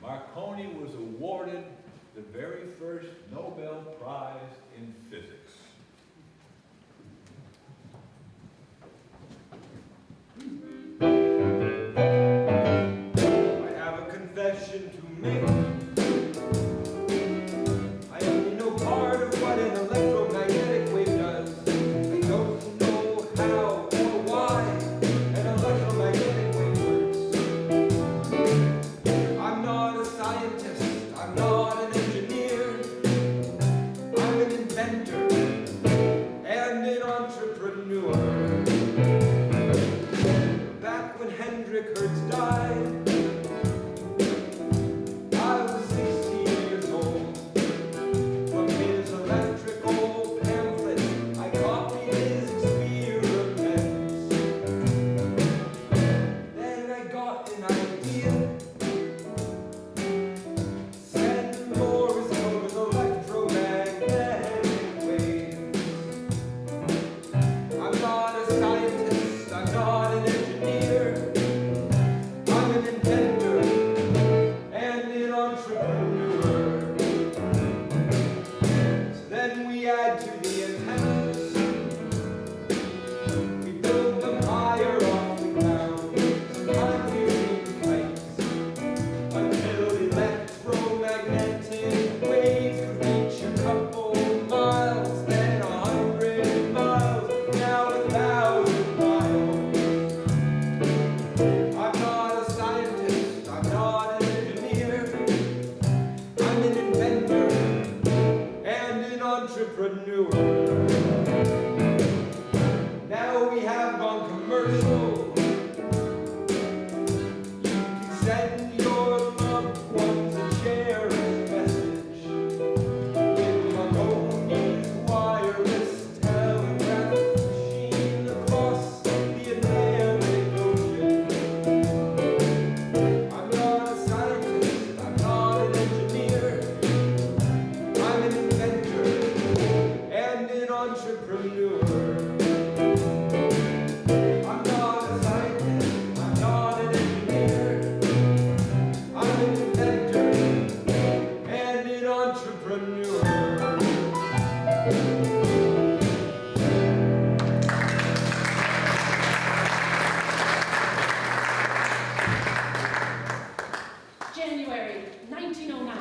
Marconi was awarded the very first Nobel Prize in Physics. I have a confession to make. I only know part of what an electromagnetic wave does. I don't know how or why an electromagnetic wave works. I'm not a scientist, I'm not an engineer. I'm an inventor and an entrepreneur. it died. I was 16 years old. From his electrical pamphlets, I copied his experiments. Then I got an idea. Send Morse code with electromagnetic waves. I'm not a scientist, I'm not an engineer. I'm an inventor and an entrepreneur. So then we add to the antennas. We build them higher off the ground. Sometimes using kites. Until electromagnetic waves could reach a couple miles, then 100 miles, now 1,000 miles. I'm not a scientist, I'm not an engineer. I'm an inventor and an entrepreneur. Now we have gone commercial. You can send your loved ones a cherished message with Marconi's wireless telegraph machine across the Atlantic Ocean. I'm not a scientist, I'm not an engineer. I'm an inventor and an entrepreneur. I'm not a scientist, I'm not an engineer. I'm an inventor and an entrepreneur. January 1909.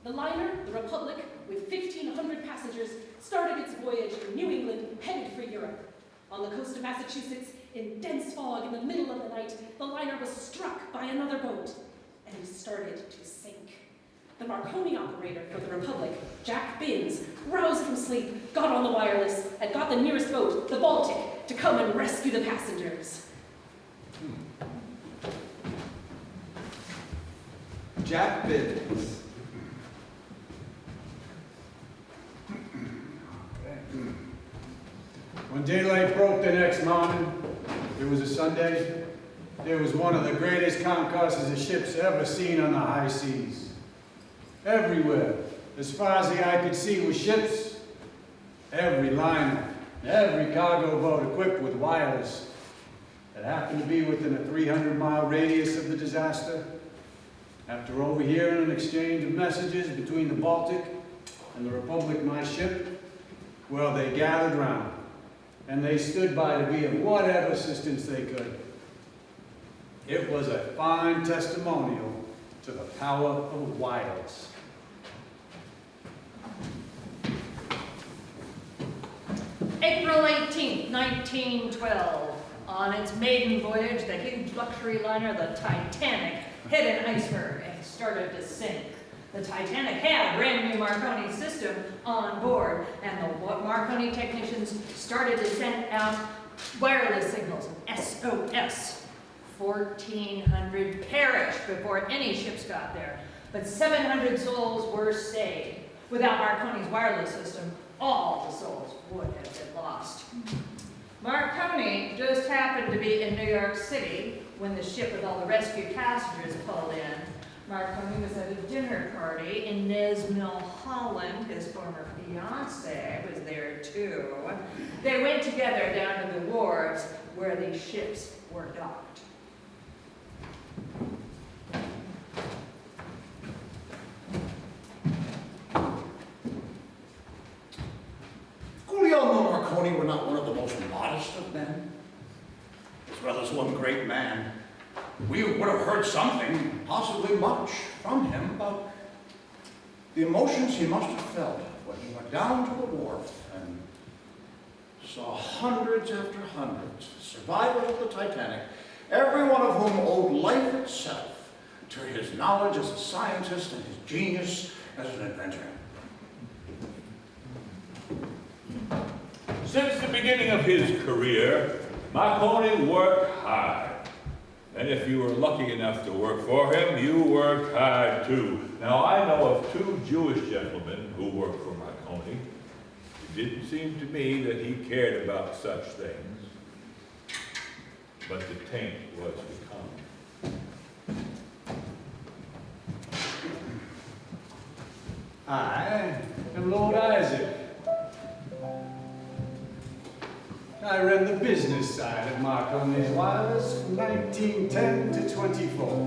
The liner, the Republic, with 1,500 passengers, started its voyage from New England, headed for Europe. On the coast of Massachusetts, in dense fog in the middle of the night, the liner was struck by another boat and started to sink. The Marconi operator for the Republic, Jack Binns, roused from sleep, got on the wireless, and got the nearest boat, the Baltic, to come and rescue the passengers. Jack Binns. When daylight broke the next morning, it was a Sunday, there was one of the greatest concourses of ships ever seen on the high seas. Everywhere, as far as the eye could see, were ships. Every liner, every cargo boat equipped with wireless that happened to be within a 300-mile radius of the disaster. After overhearing an exchange of messages between the Baltic and the Republic, my ship, well, they gathered round, and they stood by to be of whatever assistance they could. It was a fine testimonial to the power of wireless. April 18th, 1912. On its maiden voyage, the huge luxury liner, the Titanic, hit an iceberg and started to sink. The Titanic had a brand new Marconi system on board, and the Marconi technicians started to send out wireless signals, SOS. 1,400 perished before any ships got there, but 700 souls were saved. Without Marconi's wireless system, all the souls would have been lost. Marconi just happened to be in New York City when the ship with all the rescued passengers pulled in. Marconi was at a dinner party in Nez Mill, Holland. His former fiancée was there too. They went together down to the wharves where the ships were docked. Guglielmo Marconi were not one of the most modest of men, as well as one great man. We would have heard something, possibly much, from him about the emotions he must have felt when he went down to the wharf and saw hundreds after hundreds, survivors of the Titanic, every one of whom owed life itself to his knowledge as a scientist and his genius as an inventor. Since the beginning of his career, Marconi worked hard. And if you were lucky enough to work for him, you worked hard too. Now I know of 2 Jewish gentlemen who worked for Marconi. It didn't seem to me that he cared about such things, but the taint was to come. I am Lord Isaac. I ran the business side of Marconi's Wireless from 1910 to 24.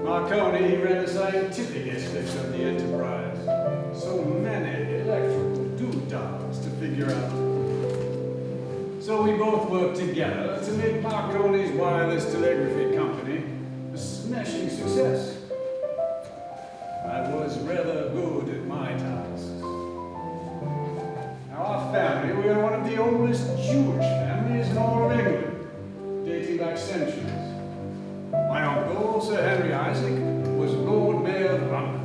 Marconi, he ran the scientific aspects of the enterprise. So many electrical doodads to figure out. So we both worked together to make Marconi's Wireless Telegraphy Company a smashing success. I was rather good at my tasks. Now our family, we are one of the oldest Jewish families in all of England, dating back centuries. My uncle, Sir Henry Isaac, was Lord Mayor of London.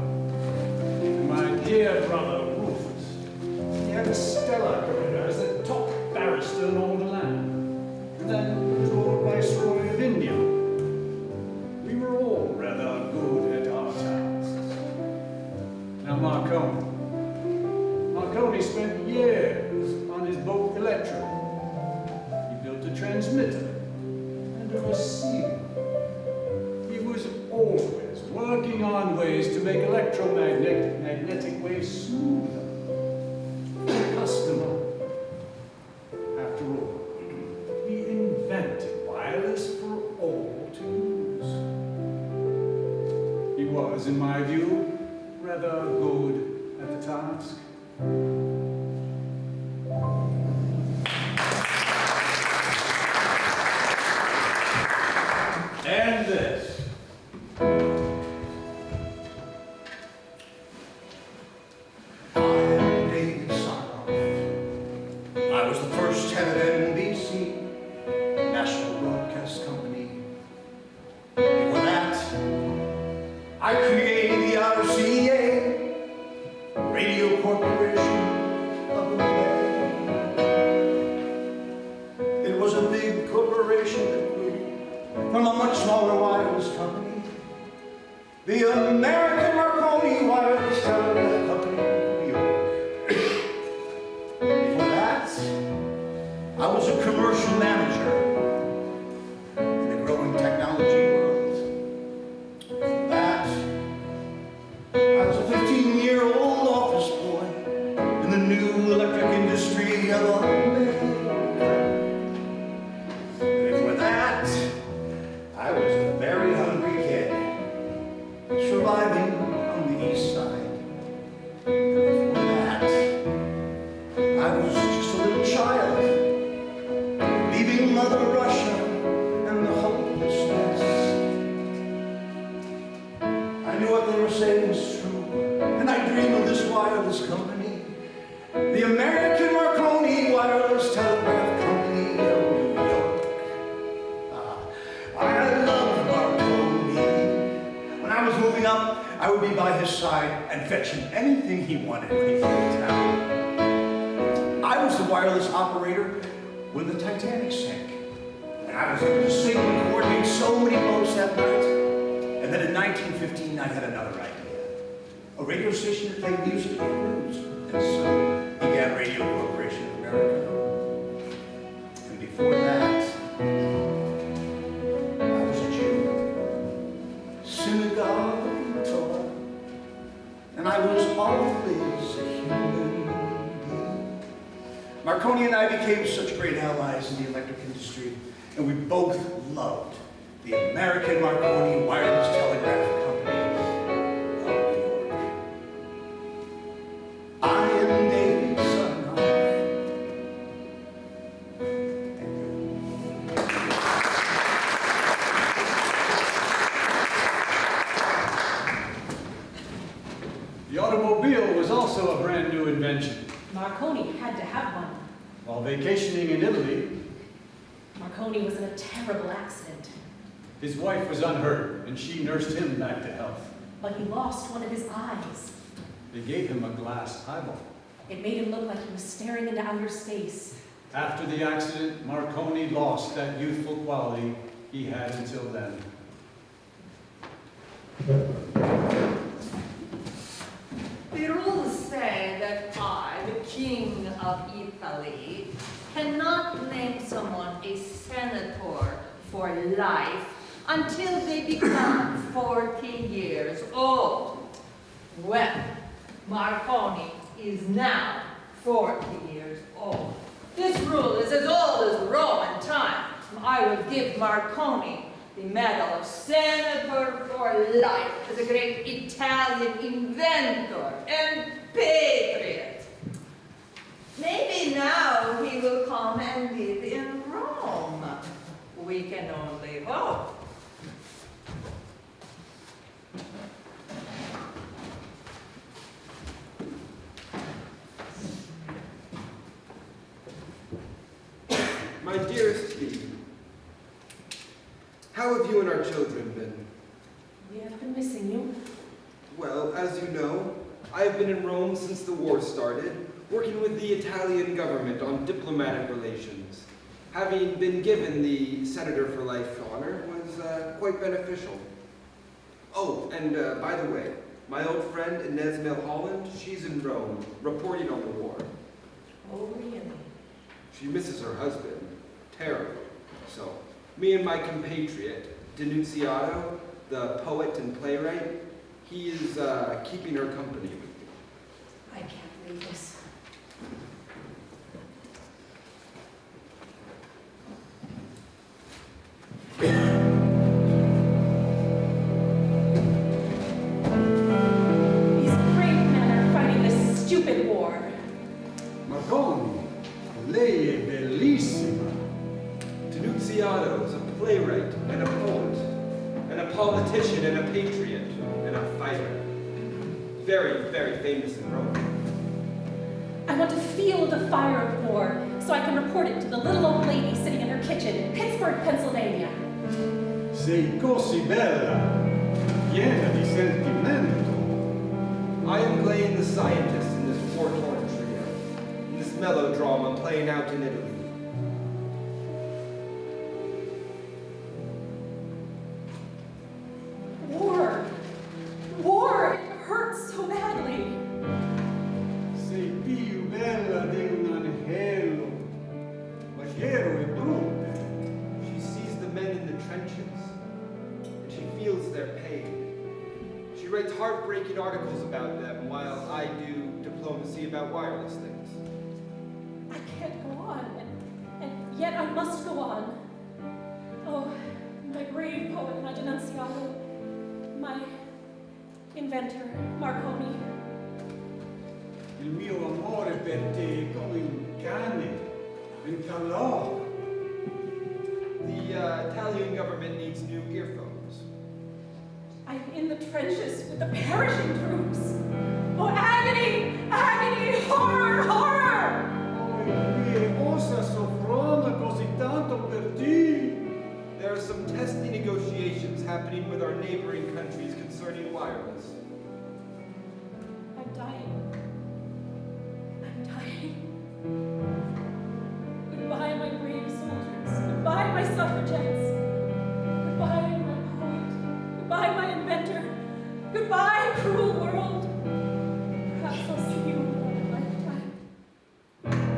And my dear brother, Rufus, he had a stellar career as the top barrister in all the land, and then was Lord Viceroy of India. We were all rather good at our tasks. Now Marconi spent years on his boat Electra. He built a transmitter and a receiver. He was always working on ways to make electromagnetic waves smoother for the customer. After all, he invented wireless for all to use. He was, in my view, rather good at the task. And this. I am David Sarnoff. I was the first head of NBC, National Broadcast Company. Before that, I created the RCA, Radio Corporation of America. It was a big corporation that grew from a much smaller wireless company, the American Marconi Wireless Telegraph Company of New York. Before that, I was a commercial manager in the growing technology world. Before that, I was a 15-year-old office boy in the new electric industry of America. Before that, I was a very hungry kid, surviving on the east side. And before that, I was just a little child, leaving Mother Russia and the hopelessness. I knew what they were saying was true, and I dreamed of this wireless company, the American Marconi Wireless Telegraph Company of New York. I loved Marconi. When I was moving up, I would be by his side and fetch him anything he wanted when he came to town. I was the wireless operator when the Titanic sank. And I was able to sing and coordinate so many boats that night. And then in 1915, I had another idea. A radio station that played music and news. And so began Radio Corporation of America. And before that, I was a Jew. Synagogue and Torah. And I was always a human being. Marconi and I became such great allies in the electric industry, and we both loved the American Marconi Wireless Telegraph Company of New York. I am David Sarnoff. The automobile was also a brand new invention. Marconi had to have one. While vacationing in Italy, Marconi was in a terrible accident, his wife was unhurt, and she nursed him back to health. but he lost one of his eyes. They gave him a glass eyeball. It made him look like he was staring into outer space. After the accident, Marconi lost that youthful quality he had until then. The rules say that I, the King of Italy, cannot name someone a senator for life until they become 40 years old. Well, Marconi is now 40 years old. This rule is as old as Roman times. I will give Marconi the Medal of Senator for Life as a great Italian inventor and patriot. Maybe now he will come and live in Rome. We can only hope. My dearest Bee, how have you and our children been? We have been missing you. Well, as you know, I have been in Rome since the war started, working with the Italian government on diplomatic relations. Having been given the Senator for Life honor was quite beneficial. Oh, and by the way, my old friend Inez Milholland, she's in Rome, reporting on the war. Oh, really? She misses her husband terribly. So, me and my compatriot, Denunziato, the poet and playwright, he is keeping her company with me. I can't believe this. These brave men are fighting this stupid war. Marconi, lei è bellissima. Denunziato is a playwright and a poet, and a politician and a patriot, and a fighter. Very, very famous in Rome. I want to feel the fire of war so I can report it to the little old lady sitting in her kitchen in Pittsburgh, Pennsylvania. Sei così bella, piena di sentimento. I am playing the scientist in this war-torn trio, in this melodrama playing out in Italy. War! War! It hurts so badly. Sei più bella di un angelo, ma chiaro e brutto. She sees the men in the trenches, and she feels their pain. She writes heartbreaking articles about them while I do diplomacy about wireless things. I can't go on, and yet I must go on. Oh, my brave poet, my Denunziato, my inventor, Marconi. Il mio amore per te è come un cane, un calò. The Italian government needs new earphones. I'm in the trenches with the perishing troops. Oh, agony! Agony! Horror! Horror! Oh, osa soffrono così tanto per te. There are some testy negotiations happening with our neighboring countries concerning wireless. I'm dying. I'm dying. Goodbye, my brave soldiers. Goodbye, my suffragettes. Goodbye, my poet. Goodbye, my inventor. Goodbye, cruel world. Perhaps I'll see you in another lifetime.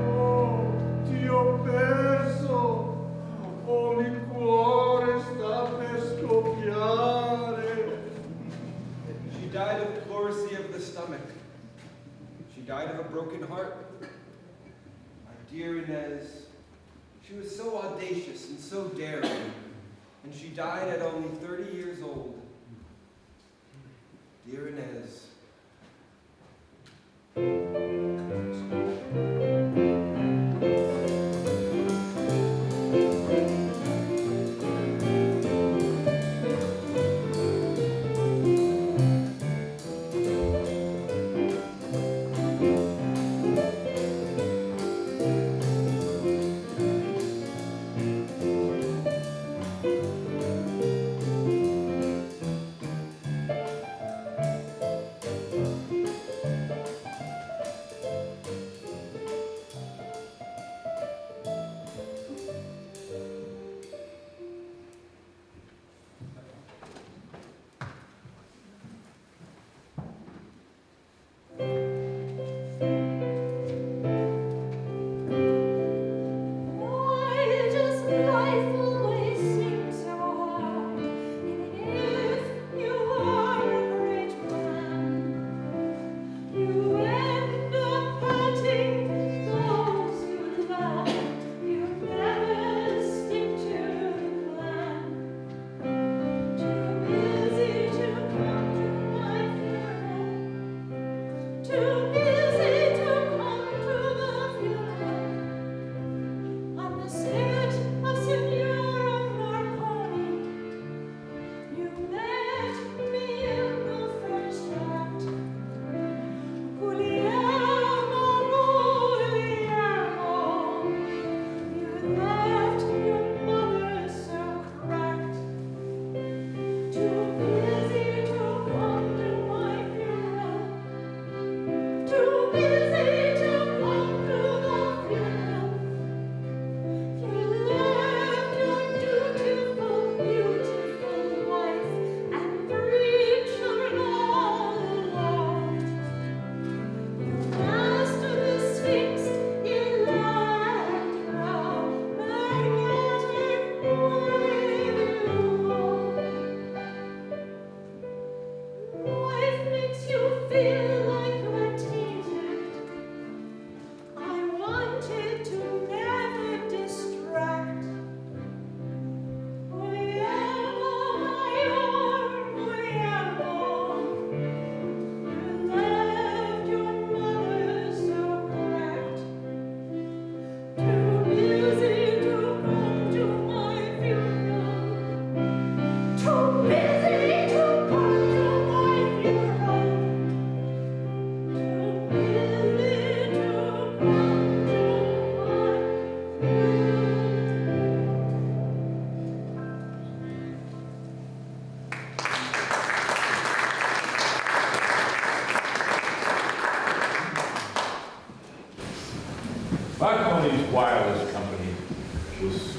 Oh, ti ho perso. Oh, il cuore sta per scoppiare. She died of pleurisy of the stomach. She died of a broken heart. My dear Inez, she was so audacious and so daring, and she died at only 30 years old. Dear Inez.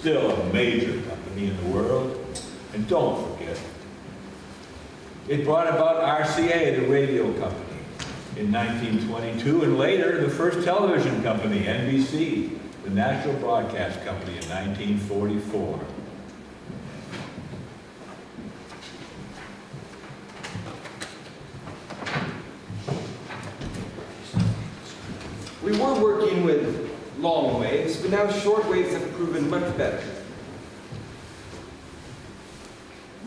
still a major company in the world. And don't forget, it brought about RCA, the radio company, in 1922, and later the first television company, NBC, the National Broadcast Company, in 1944. We were working with long waves, but now short waves have proven much better.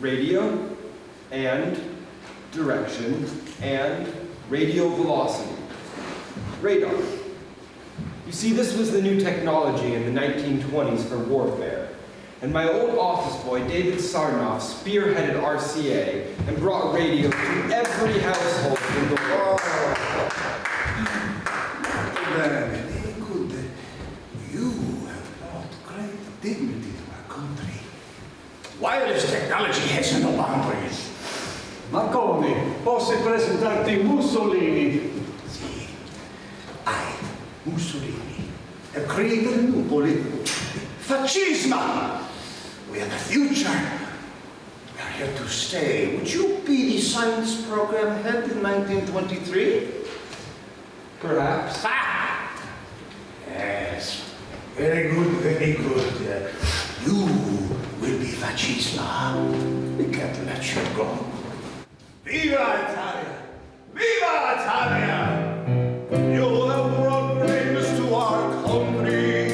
Radio and direction and radio velocity. Radar. You see, this was the new technology in the 1920s for warfare. And my old office boy, David Sarnoff, spearheaded RCA and brought radio to every household in the world. Very good. You have brought great dignity to our country. Wireless technology has no boundaries. Marconi, posso presentarti Mussolini? Sì, I, Mussolini, have created a new political fascism. We are the future. We are here to stay. Would you be the science program head in 1923? Perhaps. Ah! Yes. Very good, very good. You will be fascism. We can't let you go. Viva Italia! Viva Italia! You have brought greatness to our country.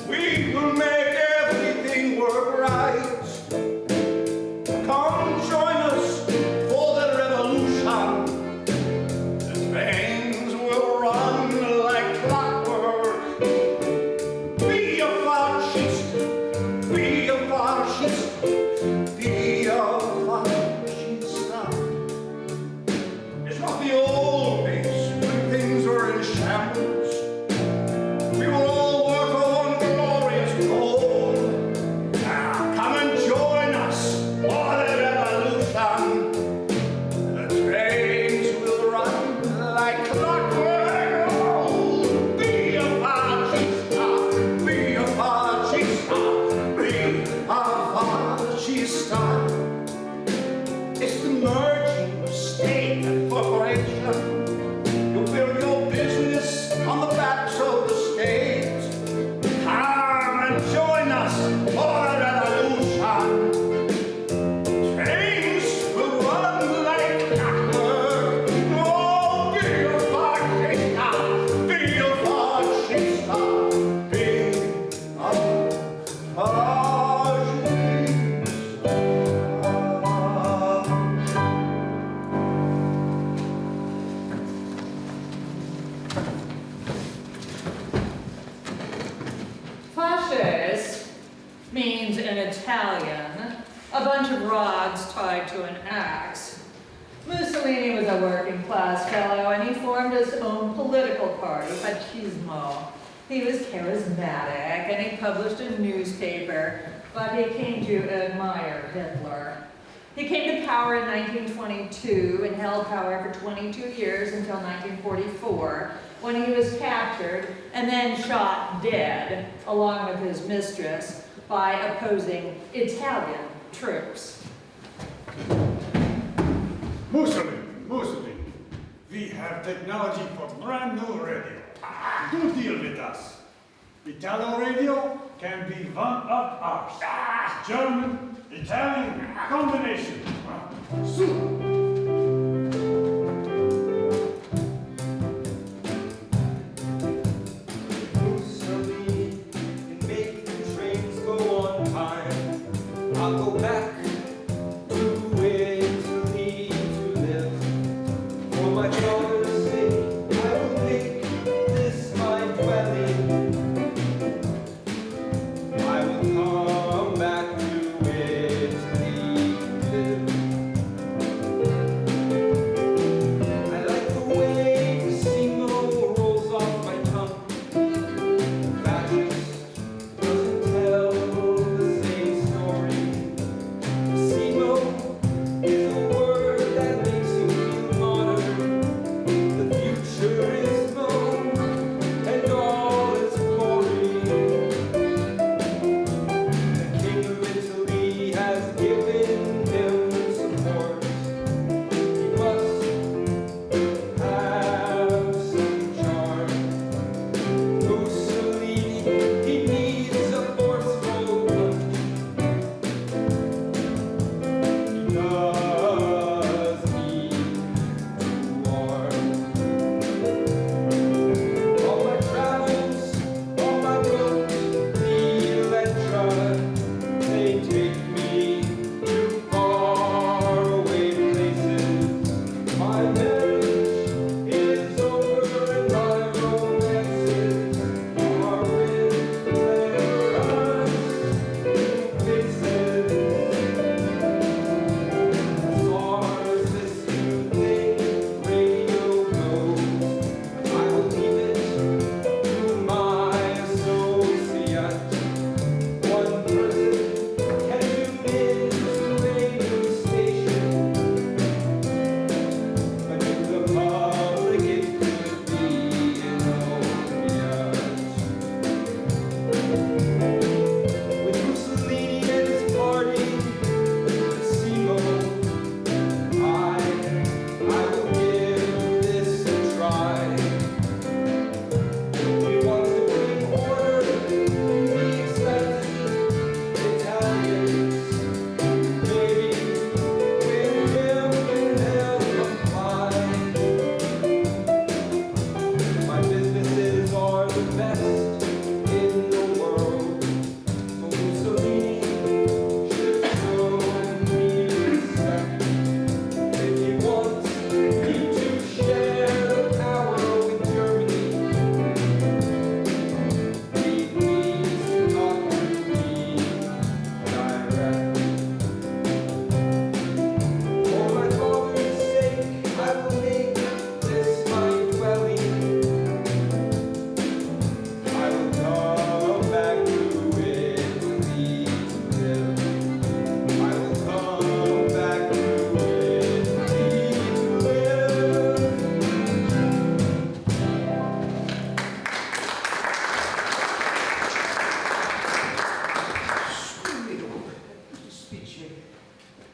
We will make everything work right. Come join us for the revolution. The trains will run like clockwork. Be a fascist, be a fascist, be a fascista. It's not the old days when things were in shambles. We will all work for one glorious goal. Now come and join us for the revolution. The trains will run like clockwork. Oh, be a fascista, be a fascista, be a fascista. It's the merging of state and corporation. You build your business on the backs of the state. Come and join us for the revolution. Trains will run like clockwork. Oh, be a fascista, be a fascista, be a Fascist means in Italian a bunch of rods tied to an axe. Mussolini was a working class fellow and he formed his own political party, Fascismo. He was charismatic and he published a newspaper, but he came to admire Hitler. He came to power in 1922 and held power for 22 years until 1944, when he was captured and then shot dead, along with his mistress, by opposing Italian troops. Mussolini, we have technology for brand new radio. Do deal with us. Italo radio can be one of ours. German, Italian combination. Soon. Mussolini can make the trains go on time. I'll go back to Italy to live. For my daughter's sake, I will make this my dwelling. I will come back to Italy to live.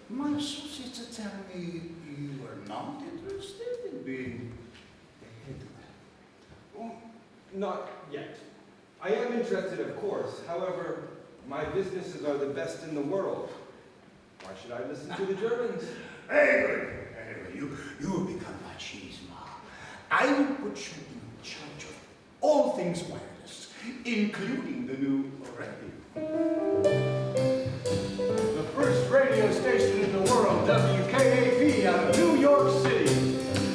My associates are telling me you are not interested in being the head man. Not yet. I am interested, of course. However, my businesses are the best in the world. Why should I listen to the Germans? Anyway, you will become my cheese ma. I will put you in charge of all things wireless, including the new radio. The first radio station in the world, WKAP, out of New York City.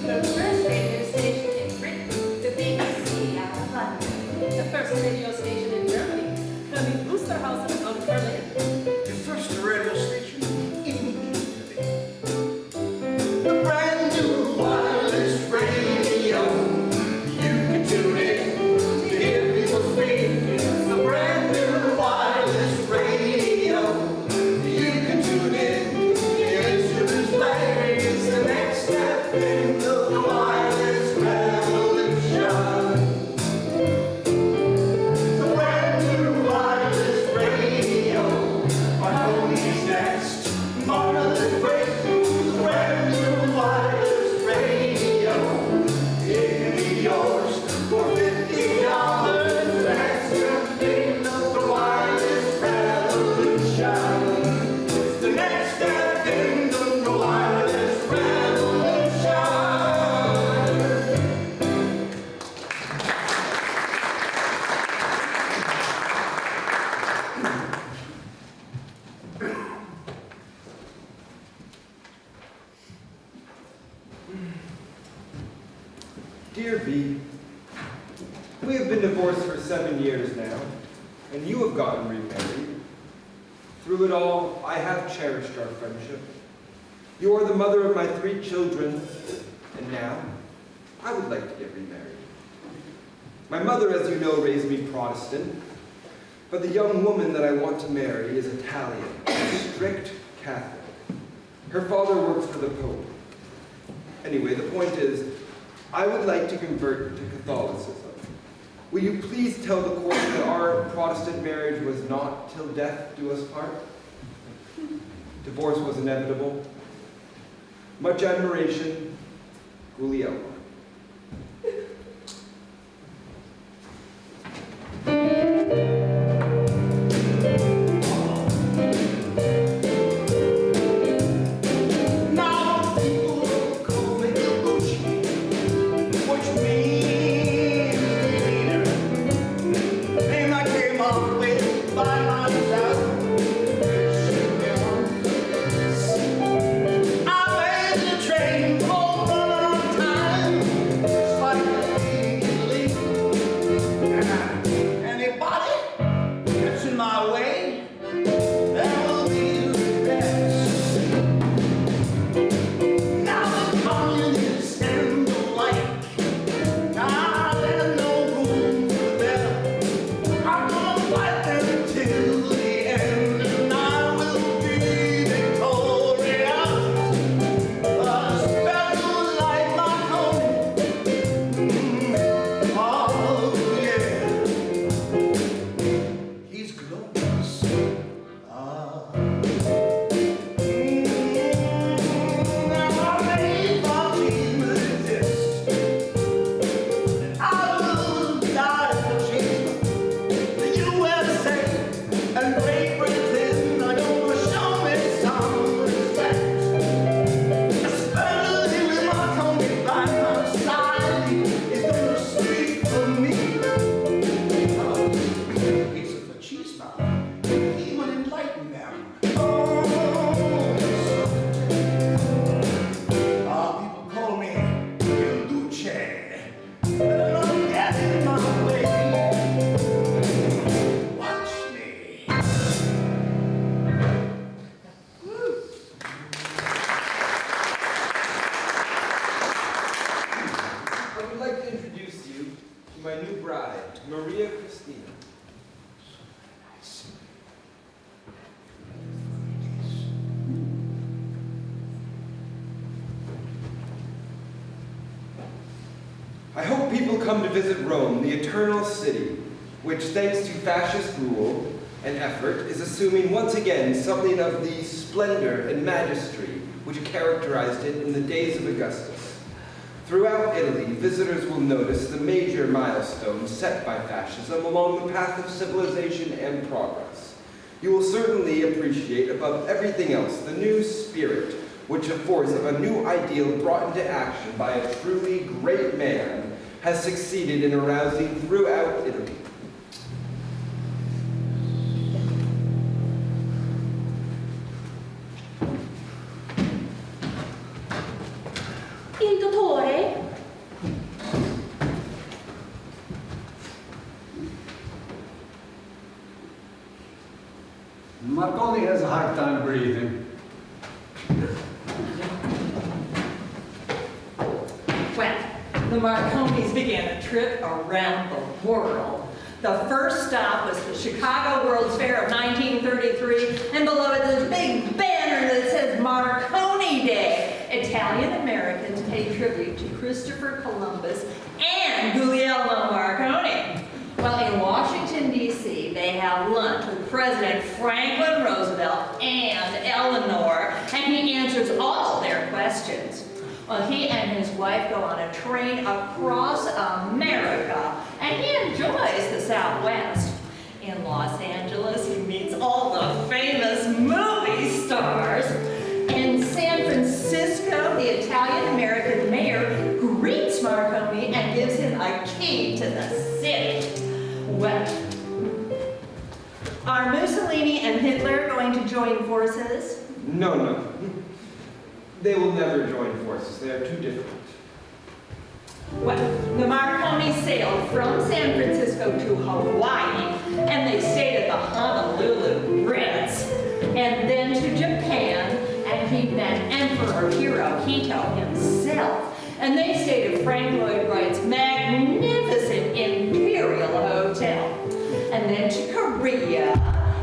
The first radio station in Britain, the BBC out of London. The first radio station in Germany, the Wusterhausen out of Berlin. The first radio station in Italy. The brand new wireless radio. You can tune in to hear people speak. It's the brand new wireless radio. You can tune in to hear instruments play. It's the next step in the wireless revolution. The brand new wireless radio. Marconi's next marvelous breakthrough. The brand new wireless radio. It can be yours for $50. That's the thing of the wireless revolution. It's the next step in the wireless revolution. Dear B, we have been divorced for 7 years now, and you have gotten remarried. Through it all, I have cherished our friendship. You are the mother of my 3 children, and now I would like to get remarried. My mother, as you know, raised me Protestant, but the young woman that I want to marry is Italian, a strict Catholic. Her father works for the Pope. Anyway, the point is, I would like to convert to Catholicism. Will you please tell the court that our Protestant marriage was not till death do us part? Divorce was inevitable. Much admiration, Guglielmo. Now people call me Gucci, which means leader. Name I came up with by myself. I made the train for one time, despite being illegal. Anybody gets in my way, that will be the best. Now the communists and the like, now there's no room for them. I'm gonna fight them till the end, and I will be victorious. A special like Marconi, oh yeah, he's glorious. Now I made my team exist. I will die for Jesus. The USA and Great Britain are gonna show me some respect. Especially with Marconi by my side, he's gonna speak for me. Because he's a machismo. He will enlighten them. People call me Il Duce, but I'm getting my way. Watch me. I would like to introduce you to my new bride, Maria Christina. I hope people come to visit Rome, the eternal city, which, thanks to fascist rule and effort, is assuming once again something of the splendor and majesty which characterized it in the days of Augustus. Throughout Italy, visitors will notice the major milestones set by fascism along the path of civilization and progress. You will certainly appreciate above everything else the new spirit, which a force of a new ideal brought into action by a truly great man has succeeded in arousing throughout Italy. Il dottore? Marconi has a hard time breathing. Well, the Marconis began a trip around the world. The first stop was the Chicago World's Fair of 1933, and below it is a big banner that says Marconi Day. Italian Americans pay tribute to Christopher Columbus and Guglielmo Marconi. Well, in Washington, D.C., they have lunch with President Franklin Roosevelt and Eleanor, and he answers all their questions. Well, he and his wife go on a train across America, and he enjoys the Southwest. In Los Angeles, he meets all the famous movie stars. In San Francisco, the Italian-American mayor greets Marconi and gives him a key to the city. Well, are Mussolini and Hitler going to join forces? No, no. They will never join forces. They are too different. Well, the Marconi sailed from San Francisco to Hawaii, and they stayed at the Honolulu Ritz, and then to Japan, and he met Emperor Hirohito himself, and they stayed at Frank Lloyd Wright's magnificent Imperial Hotel, and then to Korea,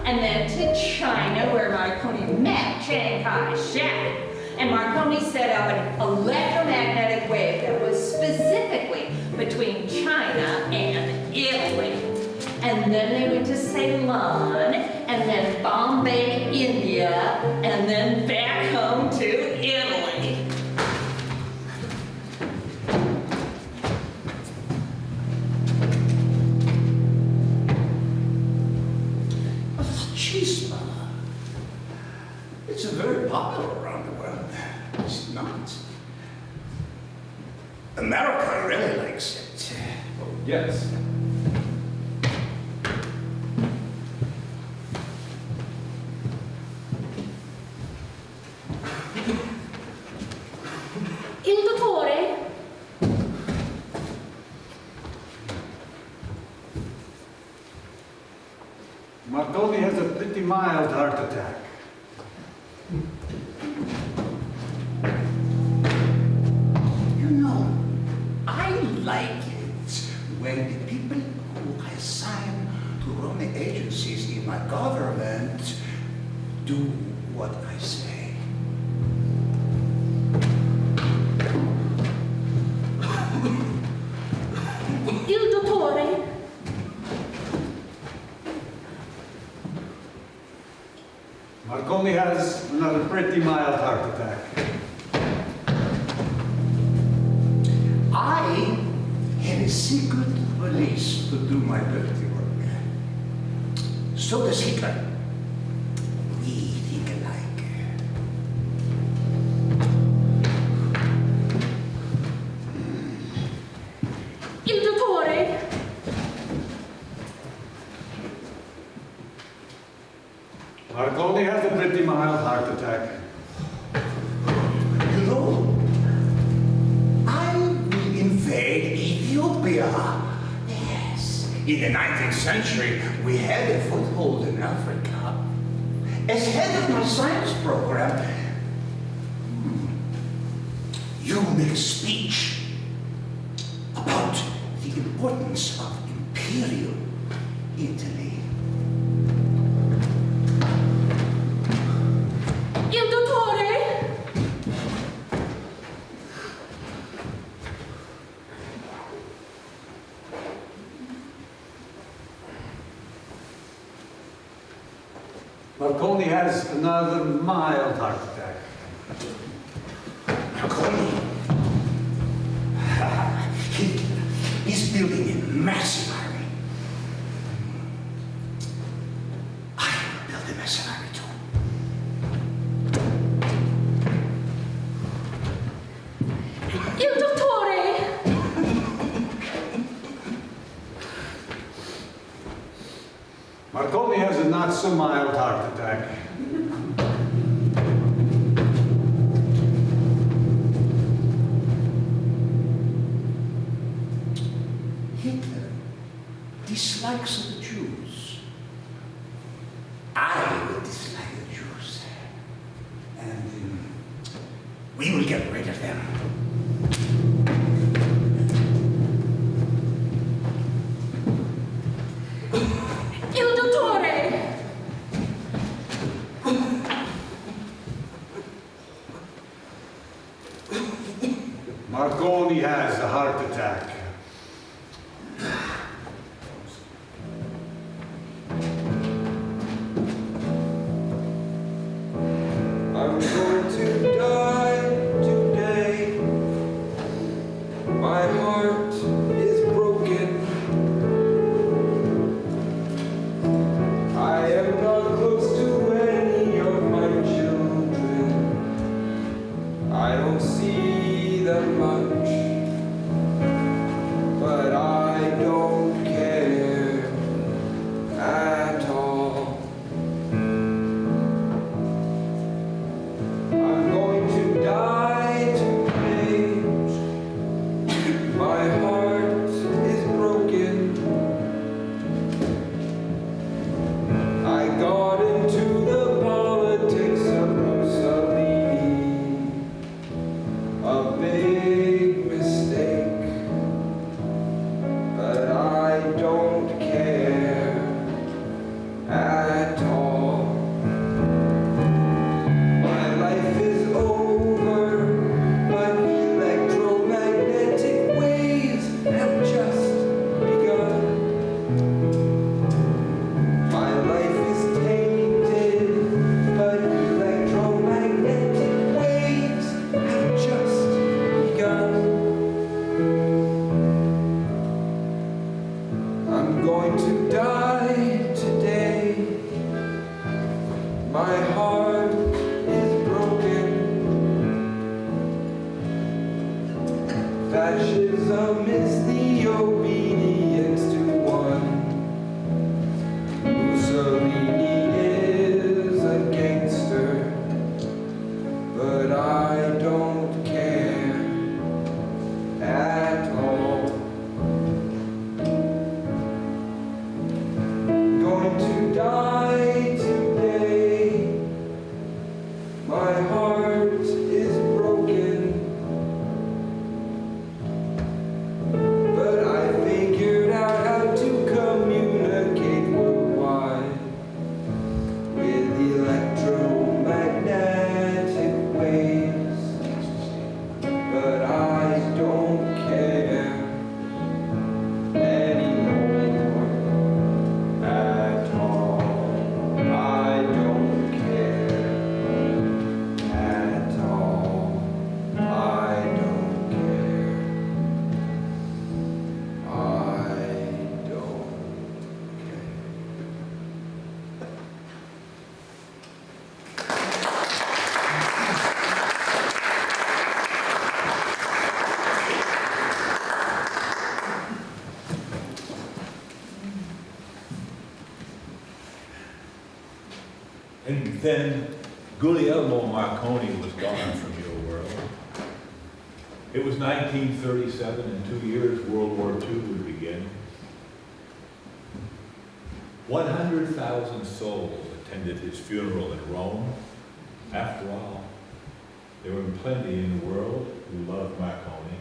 and then to China, where Marconi met Chiang Kai-shek. And Marconi set up an electromagnetic wave that was specifically between China and Italy. And then they went to Ceylon, and then Bombay, India, and then back home to Italy. Machismo. It's very popular around the world. It's not. America really likes it. Oh, yes. Il dottore? Marconi has a pretty mild heart attack. You know, I like it when the people who I assign to run the agencies in my government do what I say. Il dottore? Marconi has another pretty mild heart attack. I have a secret police to do my dirty work. So does Hitler. We think alike. Il dottore? Marconi has a pretty mild heart attack. You know, I will invade Ethiopia. Yes. In the 19th century, we had a foothold in Africa. As head of my science program, you make a speech about the importance of imperial Italy. Il dottore? Marconi has another mild heart attack. Marconi. He's building a massive army. I will build a massive army too. Il dottore! Marconi has a not so mild heart attack. Hitler dislikes the Jews. I will dislike the Jews. And we will get rid of them. Il dottore! Marconi has a heart attack. I'm going to die today. My heart is broken. I am not close to any of my children. I don't see them much, but I don't care at all. I'm going to die today. My heart is broken. I got into the politics of Mussolini. A big mistake. But I don't care at all. My life is over, but electromagnetic waves have just begun. My life is tainted, but electromagnetic waves have just begun. I'm going to die today. My heart is broken. Fascism is the obedience to one. Mussolini is a gangster, but I don't care at all. Going to die today. My heart is broken, but I figured out how to communicate worldwide with electromagnetic waves. But I don't care anymore at all. I don't care at all. I don't care. I don't care. And then Guglielmo Marconi was gone from your world. It was 1937, in 2 years, World War II would begin. 100,000 souls attended his funeral in Rome. After all, there were plenty in the world who loved Marconi.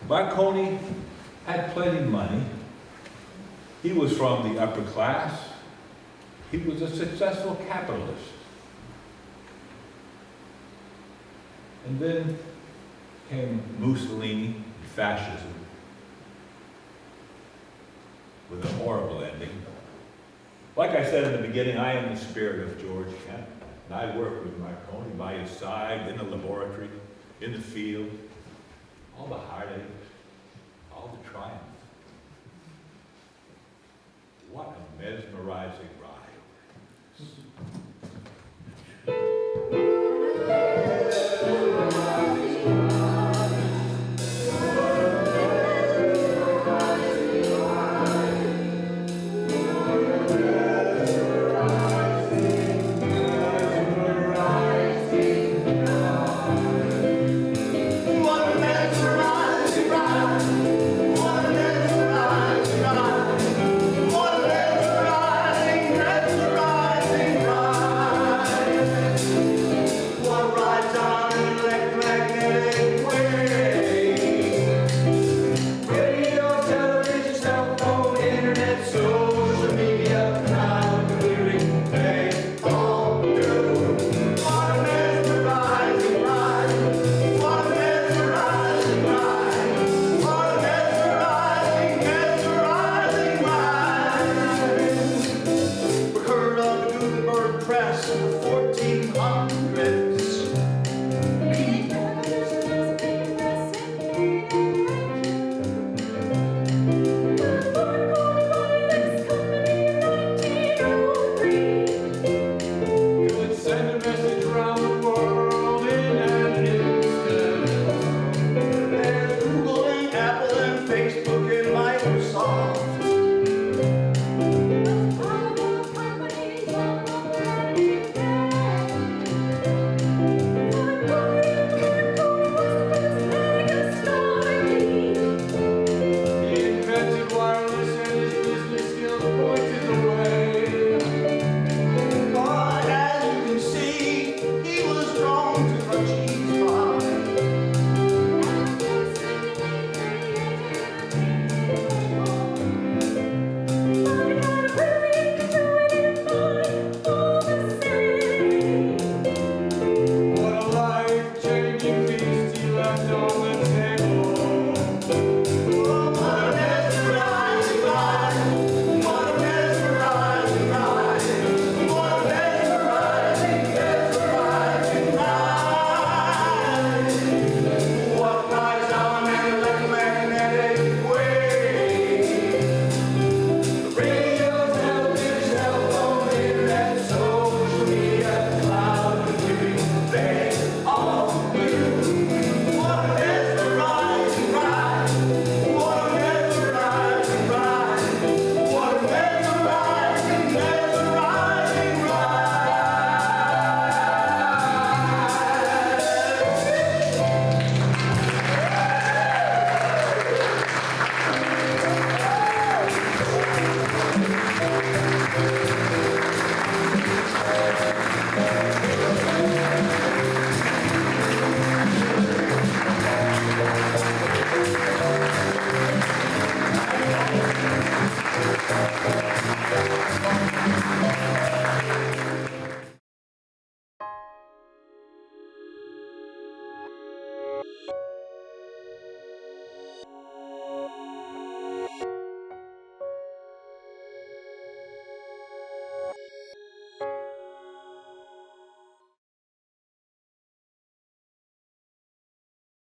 Marconi had plenty of money. He was from the upper class. He was a successful capitalist. And then came Mussolini, fascism, with a horrible ending. Like I said in the beginning, I am the spirit of George Kent, and I work with Marconi by his side in the laboratory, in the field, all the heartaches, all the triumphs. What a mesmerizing